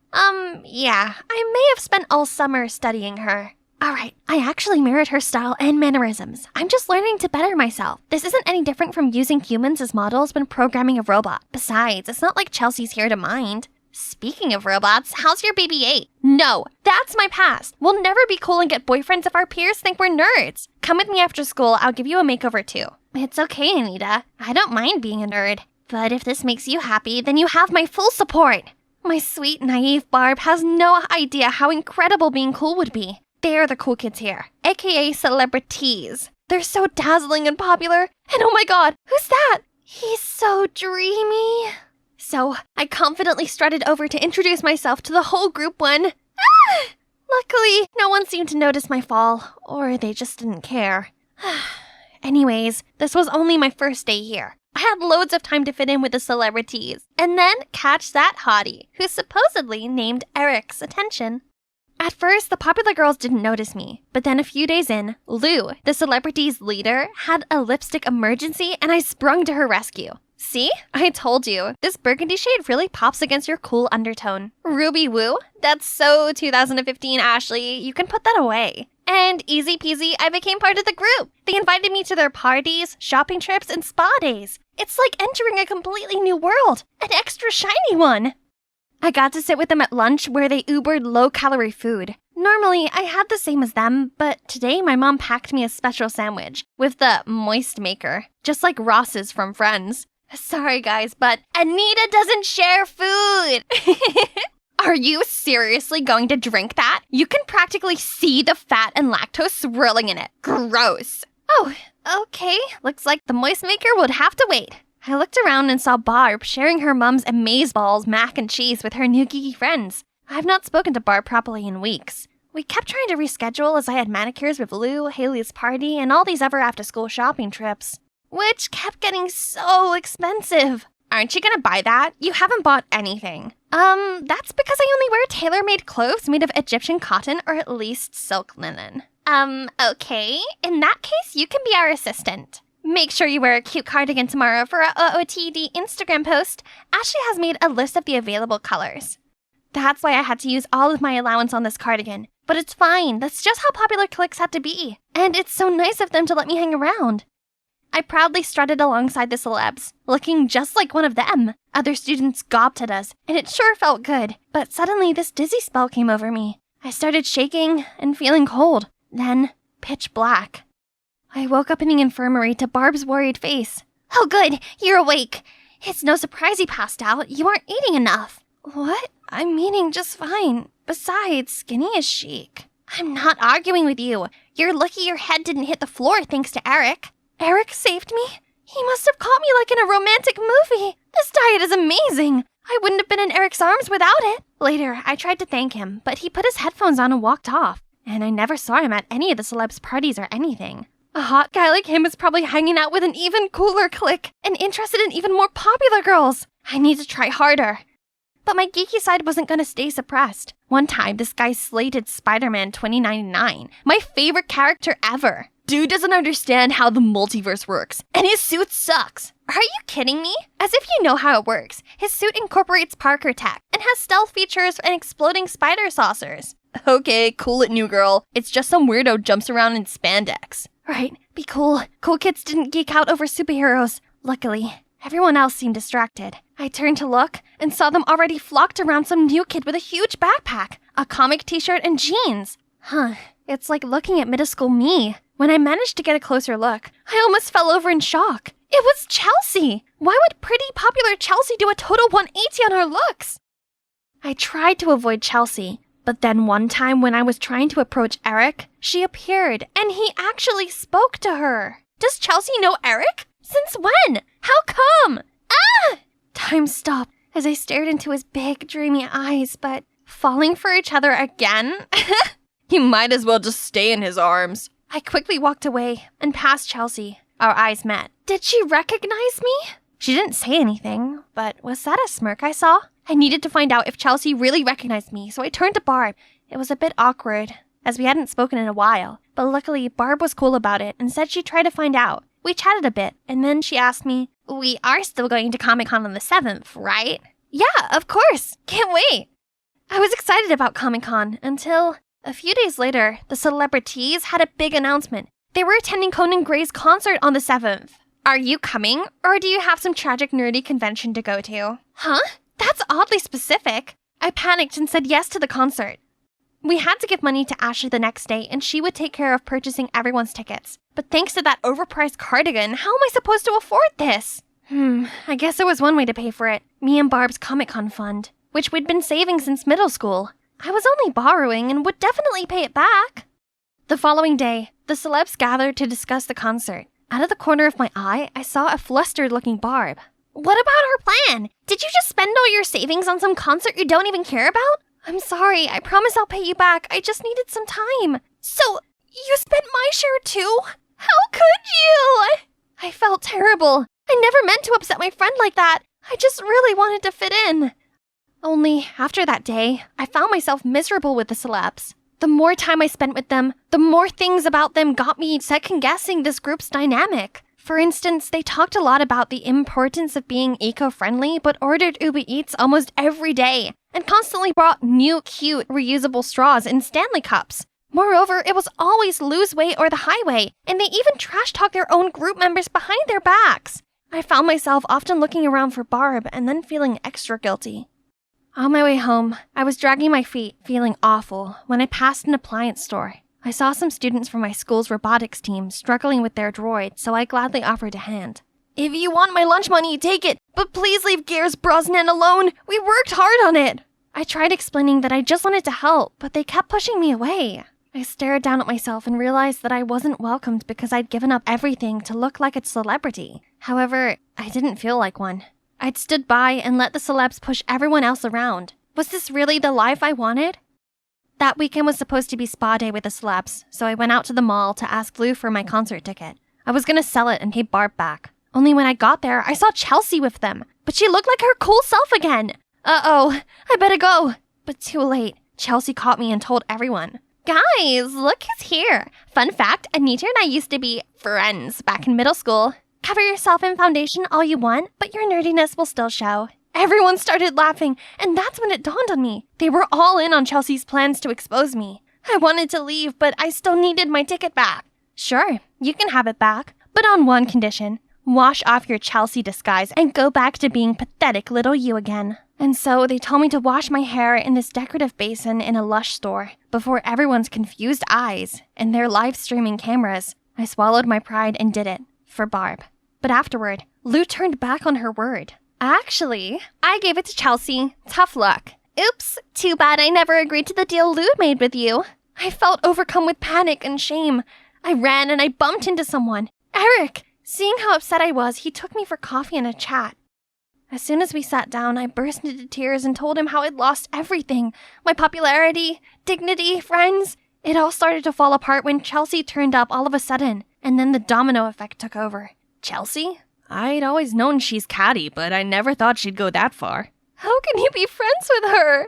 Yeah, I may have spent all summer studying her. Alright, I actually mirrored her style and mannerisms. I'm just learning to better myself. This isn't any different from using humans as models when programming a robot. Besides, it's not like Chelsea's here to mind. Speaking of robots, how's your BB-8? No, that's my past. We'll never be cool and get boyfriends if our peers think we're nerds. Come with me after school, I'll give you a makeover too. It's okay, Anita. I don't mind being a nerd. But if this makes you happy, then you have my full support. My sweet, naive Barb has no idea how incredible being cool would be. They're the cool kids here, aka celebrities. They're so dazzling and popular. And oh my god, who's that? He's so dreamy. So I confidently strutted over to introduce myself to the whole group when... Luckily, no one seemed to notice my fall, or they just didn't care. Anyways, this was only my first day here. I had loads of time to fit in with the celebrities, and then catch that hottie, who supposedly named Eric's attention. At first, the popular girls didn't notice me, but then a few days in, Lou, the celebrity's leader, had a lipstick emergency and I sprung to her rescue. See? I told you, this burgundy shade really pops against your cool undertone. Ruby woo? That's so 2015, Ashley. You can put that away. And easy peasy, I became part of the group. They invited me to their parties, shopping trips, and spa days. It's like entering a completely new world, an extra shiny one. I got to sit with them at lunch where they Ubered low-calorie food. Normally, I had the same as them, but today my mom packed me a special sandwich with the moist maker, just like Ross's from Friends. Sorry guys, but Anita doesn't share food! Are you seriously going to drink that? You can practically see the fat and lactose swirling in it. Gross. Oh, okay. Looks like the moist maker would have to wait. I looked around and saw Barb sharing her mom's amazeballs mac and cheese with her new geeky friends. I've not spoken to Barb properly in weeks. We kept trying to reschedule as I had manicures with Lou, Haley's party, and all these other after-school shopping trips, which kept getting so expensive. Aren't you gonna buy that? You haven't bought anything. That's because I only wear tailor-made clothes made of Egyptian cotton or at least silk linen. Okay. In that case, you can be our assistant. Make sure you wear a cute cardigan tomorrow for our OOTD Instagram post. Ashley has made a list of the available colors. That's why I had to use all of my allowance on this cardigan. But it's fine. That's just how popular cliques had to be. And it's so nice of them to let me hang around. I proudly strutted alongside the celebs, looking just like one of them. Other students gawped at us, and it sure felt good. But suddenly this dizzy spell came over me. I started shaking and feeling cold. Then, pitch black. I woke up in the infirmary to Barb's worried face. Oh good, you're awake. It's no surprise you passed out. You aren't eating enough. What? I'm eating just fine. Besides, skinny is chic. I'm not arguing with you. You're lucky your head didn't hit the floor thanks to Eric. Eric saved me? He must have caught me like in a romantic movie. This diet is amazing. I wouldn't have been in Eric's arms without it. Later, I tried to thank him, but he put his headphones on and walked off. And I never saw him at any of the celebs' parties or anything. A hot guy like him is probably hanging out with an even cooler clique and interested in even more popular girls. I need to try harder. But my geeky side wasn't going to stay suppressed. One time, this guy slated Spider-Man 2099, my favorite character ever. Dude doesn't understand how the multiverse works, and his suit sucks. Are you kidding me? As if you know how it works. His suit incorporates Parker tech and has stealth features and exploding spider saucers. Okay, cool it, new girl. It's just some weirdo jumps around in spandex. Right, be cool. Cool kids didn't geek out over superheroes. Luckily, everyone else seemed distracted. I turned to look and saw them already flocked around some new kid with a huge backpack, a comic t-shirt, and jeans. It's like looking at middle school me. When I managed to get a closer look, I almost fell over in shock. It was Chelsea! Why would pretty, popular Chelsea do a total 180 on her looks? I tried to avoid Chelsea, but then one time when I was trying to approach Eric, she appeared, and he actually spoke to her. Does Chelsea know Eric? Since when? How come? Ah! Time stopped as I stared into his big, dreamy eyes, but falling for each other again? You might as well just stay in his arms. I quickly walked away and past Chelsea. Our eyes met. Did she recognize me? She didn't say anything, but was that a smirk I saw? I needed to find out if Chelsea really recognized me, so I turned to Barb. It was a bit awkward, as we hadn't spoken in a while, but luckily Barb was cool about it and said she'd try to find out. We chatted a bit, and then she asked me, "We are still going to Comic-Con on the 7th, right?" Yeah, of course. Can't wait. I was excited about Comic-Con until a few days later, the celebrities had a big announcement. They were attending Conan Gray's concert on the 7th. Are you coming, or do you have some tragic nerdy convention to go to? Huh? That's oddly specific. I panicked and said yes to the concert. We had to give money to Ashley the next day, and she would take care of purchasing everyone's tickets. But thanks to that overpriced cardigan, how am I supposed to afford this? I guess there was one way to pay for it. Me and Barb's Comic-Con fund, which we'd been saving since middle school. I was only borrowing and would definitely pay it back. The following day, the celebs gathered to discuss the concert. Out of the corner of my eye, I saw a flustered-looking Barb. What about our plan? Did you just spend all your savings on some concert you don't even care about? I'm sorry, I promise I'll pay you back. I just needed some time. So, you spent my share too? How could you? I felt terrible. I never meant to upset my friend like that. I just really wanted to fit in. Only, after that day, I found myself miserable with the celebs. The more time I spent with them, the more things about them got me second-guessing this group's dynamic. For instance, they talked a lot about the importance of being eco-friendly, but ordered Uber Eats almost every day, and constantly brought new, cute, reusable straws in Stanley cups. Moreover, it was always lose weight or the highway, and they even trash-talk their own group members behind their backs. I found myself often looking around for Barb and then feeling extra guilty. On my way home, I was dragging my feet, feeling awful, when I passed an appliance store. I saw some students from my school's robotics team struggling with their droid, so I gladly offered a hand. If you want my lunch money, take it, but please leave Gears Brosnan alone. We worked hard on it. I tried explaining that I just wanted to help, but they kept pushing me away. I stared down at myself and realized that I wasn't welcomed because I'd given up everything to look like a celebrity. However, I didn't feel like one. I'd stood by and let the celebs push everyone else around. Was this really the life I wanted? That weekend was supposed to be spa day with the celebs, so I went out to the mall to ask Lou for my concert ticket. I was gonna sell it and pay Barb back. Only when I got there, I saw Chelsea with them, but she looked like her cool self again. Uh-oh, I better go. But too late. Chelsea caught me and told everyone. Guys, look who's here. Fun fact, Anita and I used to be friends back in middle school. Cover yourself in foundation all you want, but your nerdiness will still show. Everyone started laughing, and that's when it dawned on me. They were all in on Chelsea's plans to expose me. I wanted to leave, but I still needed my ticket back. Sure, you can have it back, but on one condition. Wash off your Chelsea disguise and go back to being pathetic little you again. And so they told me to wash my hair in this decorative basin in a Lush store before everyone's confused eyes and their live streaming cameras. I swallowed my pride and did it. For Barb. But afterward, Lou turned back on her word. Actually, I gave it to Chelsea. Tough luck. Oops, too bad I never agreed to the deal Lou made with you. I felt overcome with panic and shame. I ran and I bumped into someone. Eric! Seeing how upset I was, he took me for coffee and a chat. As soon as we sat down, I burst into tears and told him how I'd lost everything. My popularity, dignity, friends. It all started to fall apart when Chelsea turned up all of a sudden, and then the domino effect took over. Chelsea? I'd always known she's catty, but I never thought she'd go that far. How can you be friends with her?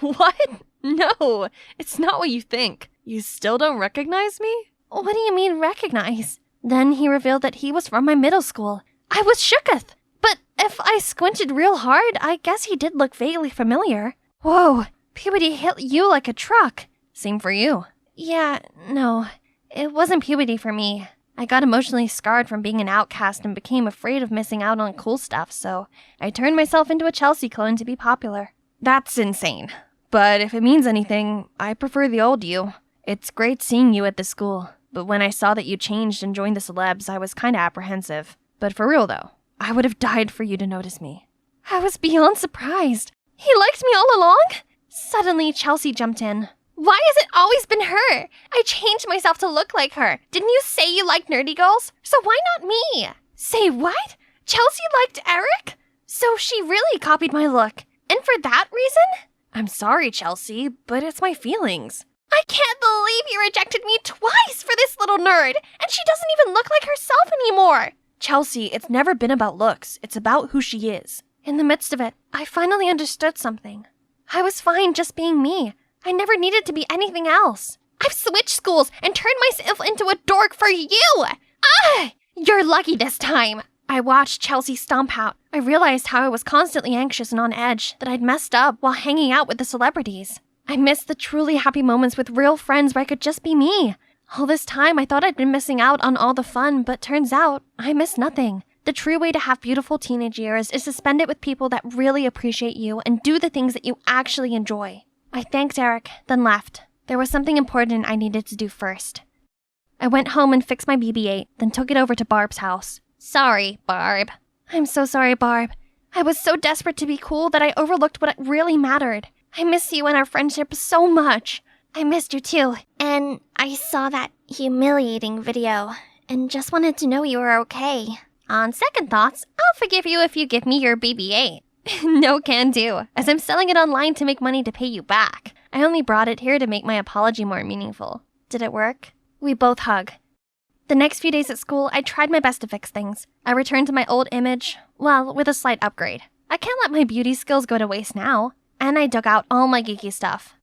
What? No, it's not what you think. You still don't recognize me? What do you mean recognize? Then he revealed that he was from my middle school. I was shooketh. But if I squinted real hard, I guess he did look vaguely familiar. Whoa, puberty hit you like a truck. Same for you. Yeah, no, it wasn't puberty for me. I got emotionally scarred from being an outcast and became afraid of missing out on cool stuff, so I turned myself into a Chelsea clone to be popular. That's insane. But if it means anything, I prefer the old you. It's great seeing you at the school, but when I saw that you changed and joined the celebs, I was kinda apprehensive. But for real though, I would have died for you to notice me. I was beyond surprised. He liked me all along? Suddenly, Chelsea jumped in. Why has it always been her? I changed myself to look like her. Didn't you say you liked nerdy girls? So why not me? Say what? Chelsea liked Eric? So she really copied my look. And for that reason? I'm sorry, Chelsea, but it's my feelings. I can't believe you rejected me twice for this little nerd, and she doesn't even look like herself anymore. Chelsea, it's never been about looks. It's about who she is. In the midst of it, I finally understood something. I was fine just being me. I never needed to be anything else. I've switched schools and turned myself into a dork for you! Ah! You're lucky this time! I watched Chelsea stomp out. I realized how I was constantly anxious and on edge, that I'd messed up while hanging out with the celebrities. I missed the truly happy moments with real friends where I could just be me. All this time, I thought I'd been missing out on all the fun, but turns out, I missed nothing. The true way to have beautiful teenage years is to spend it with people that really appreciate you and do the things that you actually enjoy. I thanked Eric, then left. There was something important I needed to do first. I went home and fixed my BB-8, then took it over to Barb's house. Sorry, Barb. I'm so sorry, Barb. I was so desperate to be cool that I overlooked what really mattered. I miss you and our friendship so much. I missed you too. And I saw that humiliating video and just wanted to know you were okay. On second thoughts, I'll forgive you if you give me your BB-8. No can do, as I'm selling it online to make money to pay you back. I only brought it here to make my apology more meaningful. Did it work? We both hug. The next few days at school, I tried my best to fix things. I returned to my old image, well, with a slight upgrade. I can't let my beauty skills go to waste now. And I dug out all my geeky stuff.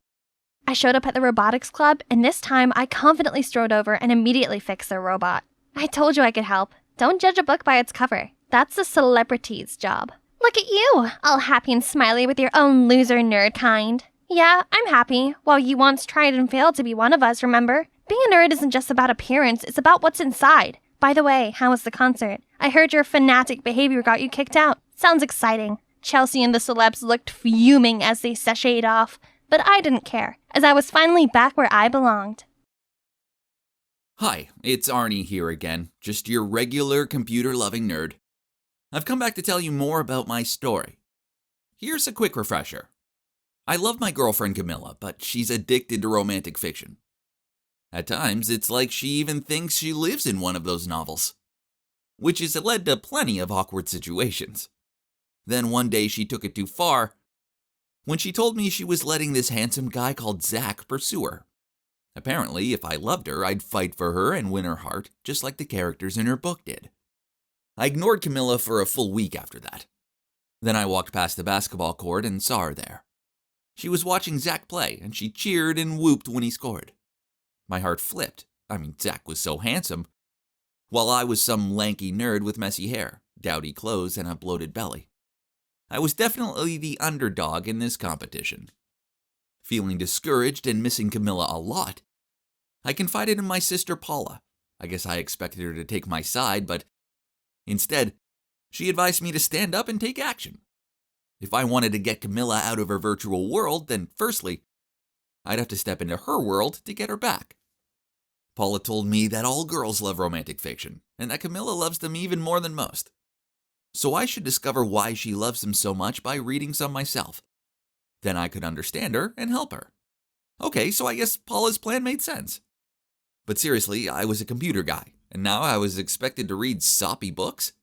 I showed up at the robotics club, and this time I confidently strode over and immediately fixed their robot. I told you I could help. Don't judge a book by its cover. That's a celebrity's job. Look at you, all happy and smiley with your own loser nerd kind. Yeah, I'm happy, while you once tried and failed to be one of us, remember? Being a nerd isn't just about appearance, it's about what's inside. By the way, how was the concert? I heard your fanatic behavior got you kicked out. Sounds exciting. Chelsea and the celebs looked fuming as they sashayed off, but I didn't care, as I was finally back where I belonged. Hi, it's Arnie here again, just your regular computer-loving nerd. I've come back to tell you more about my story. Here's a quick refresher. I love my girlfriend Camilla, but she's addicted to romantic fiction. At times, it's like she even thinks she lives in one of those novels, which has led to plenty of awkward situations. Then one day she took it too far when she told me she was letting this handsome guy called Zach pursue her. Apparently, if I loved her, I'd fight for her and win her heart, just like the characters in her book did. I ignored Camilla for a full week after that. Then I walked past the basketball court and saw her there. She was watching Zach play, and she cheered and whooped when he scored. My heart flipped. Zach was so handsome, while I was some lanky nerd with messy hair, dowdy clothes, and a bloated belly. I was definitely the underdog in this competition. Feeling discouraged and missing Camilla a lot, I confided in my sister Paula. I guess I expected her to take my side, but instead, she advised me to stand up and take action. If I wanted to get Camilla out of her virtual world, then firstly, I'd have to step into her world to get her back. Paula told me that all girls love romantic fiction, and that Camilla loves them even more than most. So I should discover why she loves them so much by reading some myself. Then I could understand her and help her. Okay, so I guess Paula's plan made sense. But seriously, I was a computer guy, and now I was expected to read soppy books?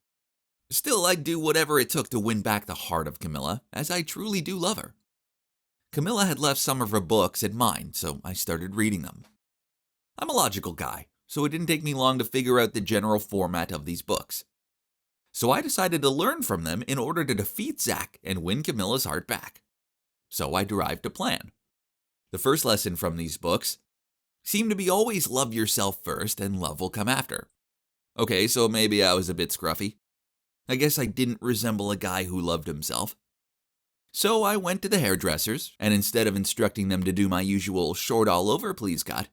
Still, I'd do whatever it took to win back the heart of Camilla, as I truly do love her. Camilla had left some of her books at mine, so I started reading them. I'm a logical guy, so it didn't take me long to figure out the general format of these books. So I decided to learn from them in order to defeat Zach and win Camilla's heart back. So I derived a plan. The first lesson from these books seemed to be always love yourself first and love will come after. Okay, so maybe I was a bit scruffy. I guess I didn't resemble a guy who loved himself. So I went to the hairdressers, and instead of instructing them to do my usual short all over please cut,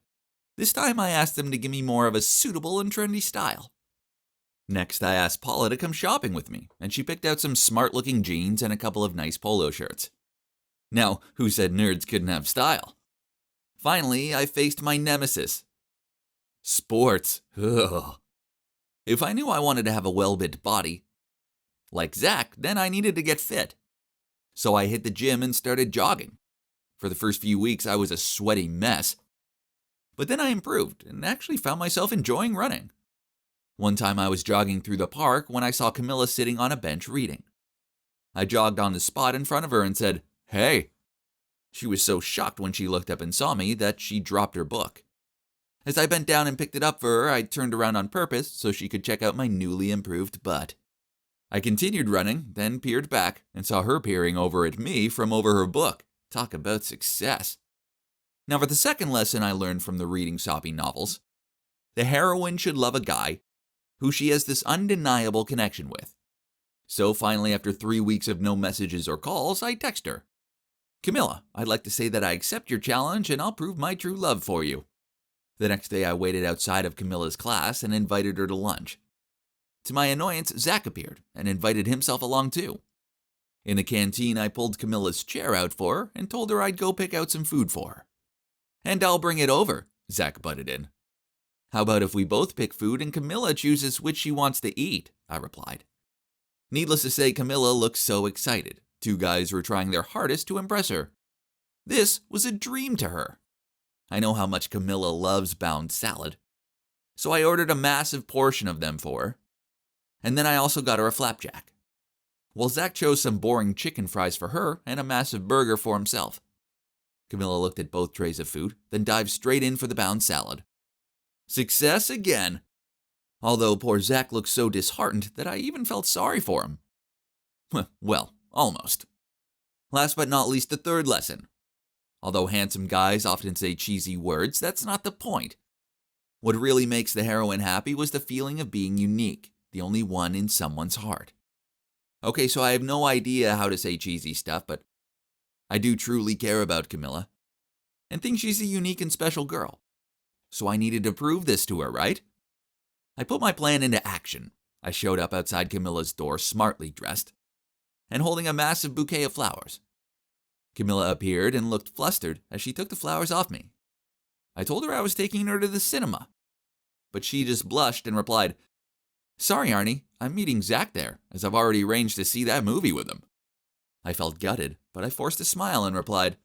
this time I asked them to give me more of a suitable and trendy style. Next, I asked Paula to come shopping with me, and she picked out some smart-looking jeans and a couple of nice polo shirts. Now, who said nerds couldn't have style? Finally, I faced my nemesis. Sports. Ugh. If I knew I wanted to have a well-built body, like Zach, then I needed to get fit. So I hit the gym and started jogging. For the first few weeks, I was a sweaty mess. But then I improved and actually found myself enjoying running. One time I was jogging through the park when I saw Camilla sitting on a bench reading. I jogged on the spot in front of her and said, "Hey." She was so shocked when she looked up and saw me that she dropped her book. As I bent down and picked it up for her, I turned around on purpose so she could check out my newly improved butt. I continued running, then peered back and saw her peering over at me from over her book. Talk about success. Now for the second lesson I learned from the reading soppy novels, the heroine should love a guy who she has this undeniable connection with. So finally, after 3 weeks of no messages or calls, I text her. "Camilla, I'd like to say that I accept your challenge and I'll prove my true love for you." The next day I waited outside of Camilla's class and invited her to lunch. To my annoyance, Zach appeared and invited himself along too. In the canteen, I pulled Camilla's chair out for her and told her I'd go pick out some food for her. "And I'll bring it over," Zach butted in. "How about if we both pick food and Camilla chooses which she wants to eat?" I replied. Needless to say, Camilla looked so excited. 2 guys were trying their hardest to impress her. This was a dream to her. I know how much Camilla loves bound salad. So I ordered a massive portion of them for her. And then I also got her a flapjack. While Zach chose some boring chicken fries for her and a massive burger for himself. Camilla looked at both trays of food, then dived straight in for the bound salad. Success again! Although poor Zach looked so disheartened that I even felt sorry for him. Well, almost. Last but not least, the third lesson. Although handsome guys often say cheesy words, that's not the point. What really makes the heroine happy was the feeling of being unique, the only one in someone's heart. Okay, so I have no idea how to say cheesy stuff, but I do truly care about Camilla and think she's a unique and special girl. So I needed to prove this to her, right? I put my plan into action. I showed up outside Camilla's door smartly dressed and holding a massive bouquet of flowers. Camilla appeared and looked flustered as she took the flowers off me. I told her I was taking her to the cinema, but she just blushed and replied, "Sorry, Arnie, I'm meeting Zach there, as I've already arranged to see that movie with him." I felt gutted, but I forced a smile and replied,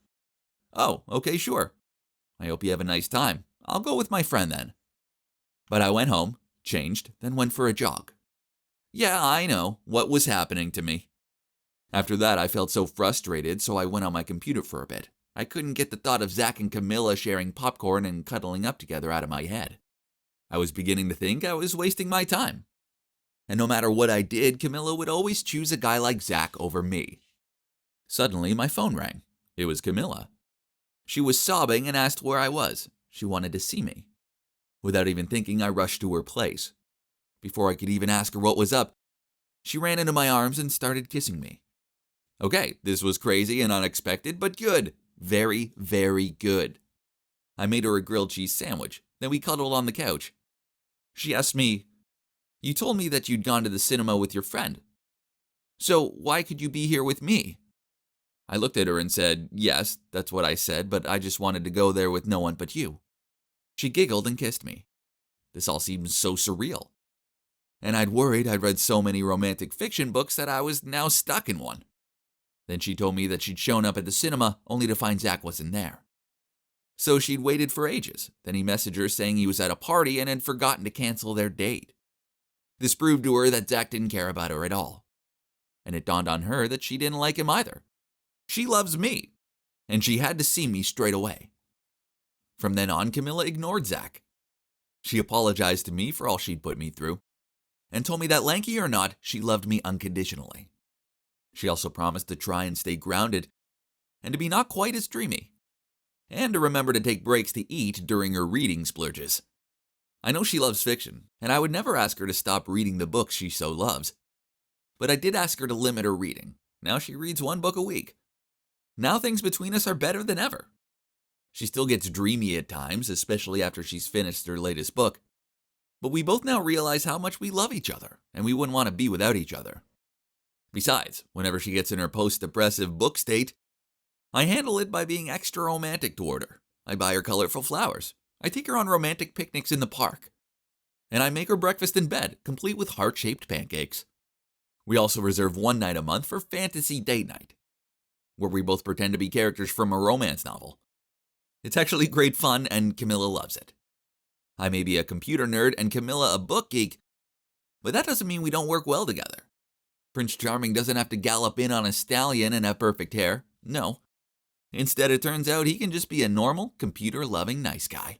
"Oh, okay, sure. I hope you have a nice time. I'll go with my friend then." But I went home, changed, then went for a jog. Yeah, I know what was happening to me. After that, I felt so frustrated, so I went on my computer for a bit. I couldn't get the thought of Zach and Camilla sharing popcorn and cuddling up together out of my head. I was beginning to think I was wasting my time. And no matter what I did, Camilla would always choose a guy like Zach over me. Suddenly, my phone rang. It was Camilla. She was sobbing and asked where I was. She wanted to see me. Without even thinking, I rushed to her place. Before I could even ask her what was up, she ran into my arms and started kissing me. Okay, this was crazy and unexpected, but good. Very, very good. I made her a grilled cheese sandwich, then we cuddled on the couch. She asked me, "You told me that you'd gone to the cinema with your friend. So why could you be here with me?" I looked at her and said, "Yes, that's what I said, but I just wanted to go there with no one but you." She giggled and kissed me. This all seemed so surreal. And I'd worried I'd read so many romantic fiction books that I was now stuck in one. Then she told me that she'd shown up at the cinema only to find Zach wasn't there. So she'd waited for ages. Then he messaged her saying he was at a party and had forgotten to cancel their date. This proved to her that Zach didn't care about her at all. And it dawned on her that she didn't like him either. She loves me, and she had to see me straight away. From then on, Camilla ignored Zach. She apologized to me for all she'd put me through, and told me that lanky or not, she loved me unconditionally. She also promised to try and stay grounded, and to be not quite as dreamy, and to remember to take breaks to eat during her reading splurges. I know she loves fiction, and I would never ask her to stop reading the books she so loves. But I did ask her to limit her reading. Now she reads one book a week. Now things between us are better than ever. She still gets dreamy at times, especially after she's finished her latest book. But we both now realize how much we love each other, and we wouldn't want to be without each other. Besides, whenever she gets in her post-depressive book state, I handle it by being extra romantic toward her. I buy her colorful flowers. I take her on romantic picnics in the park. And I make her breakfast in bed, complete with heart-shaped pancakes. We also reserve one night a month for fantasy date night, where we both pretend to be characters from a romance novel. It's actually great fun, and Camilla loves it. I may be a computer nerd and Camilla a book geek, but that doesn't mean we don't work well together. Prince Charming doesn't have to gallop in on a stallion and have perfect hair. No. Instead, it turns out he can just be a normal, computer-loving nice guy.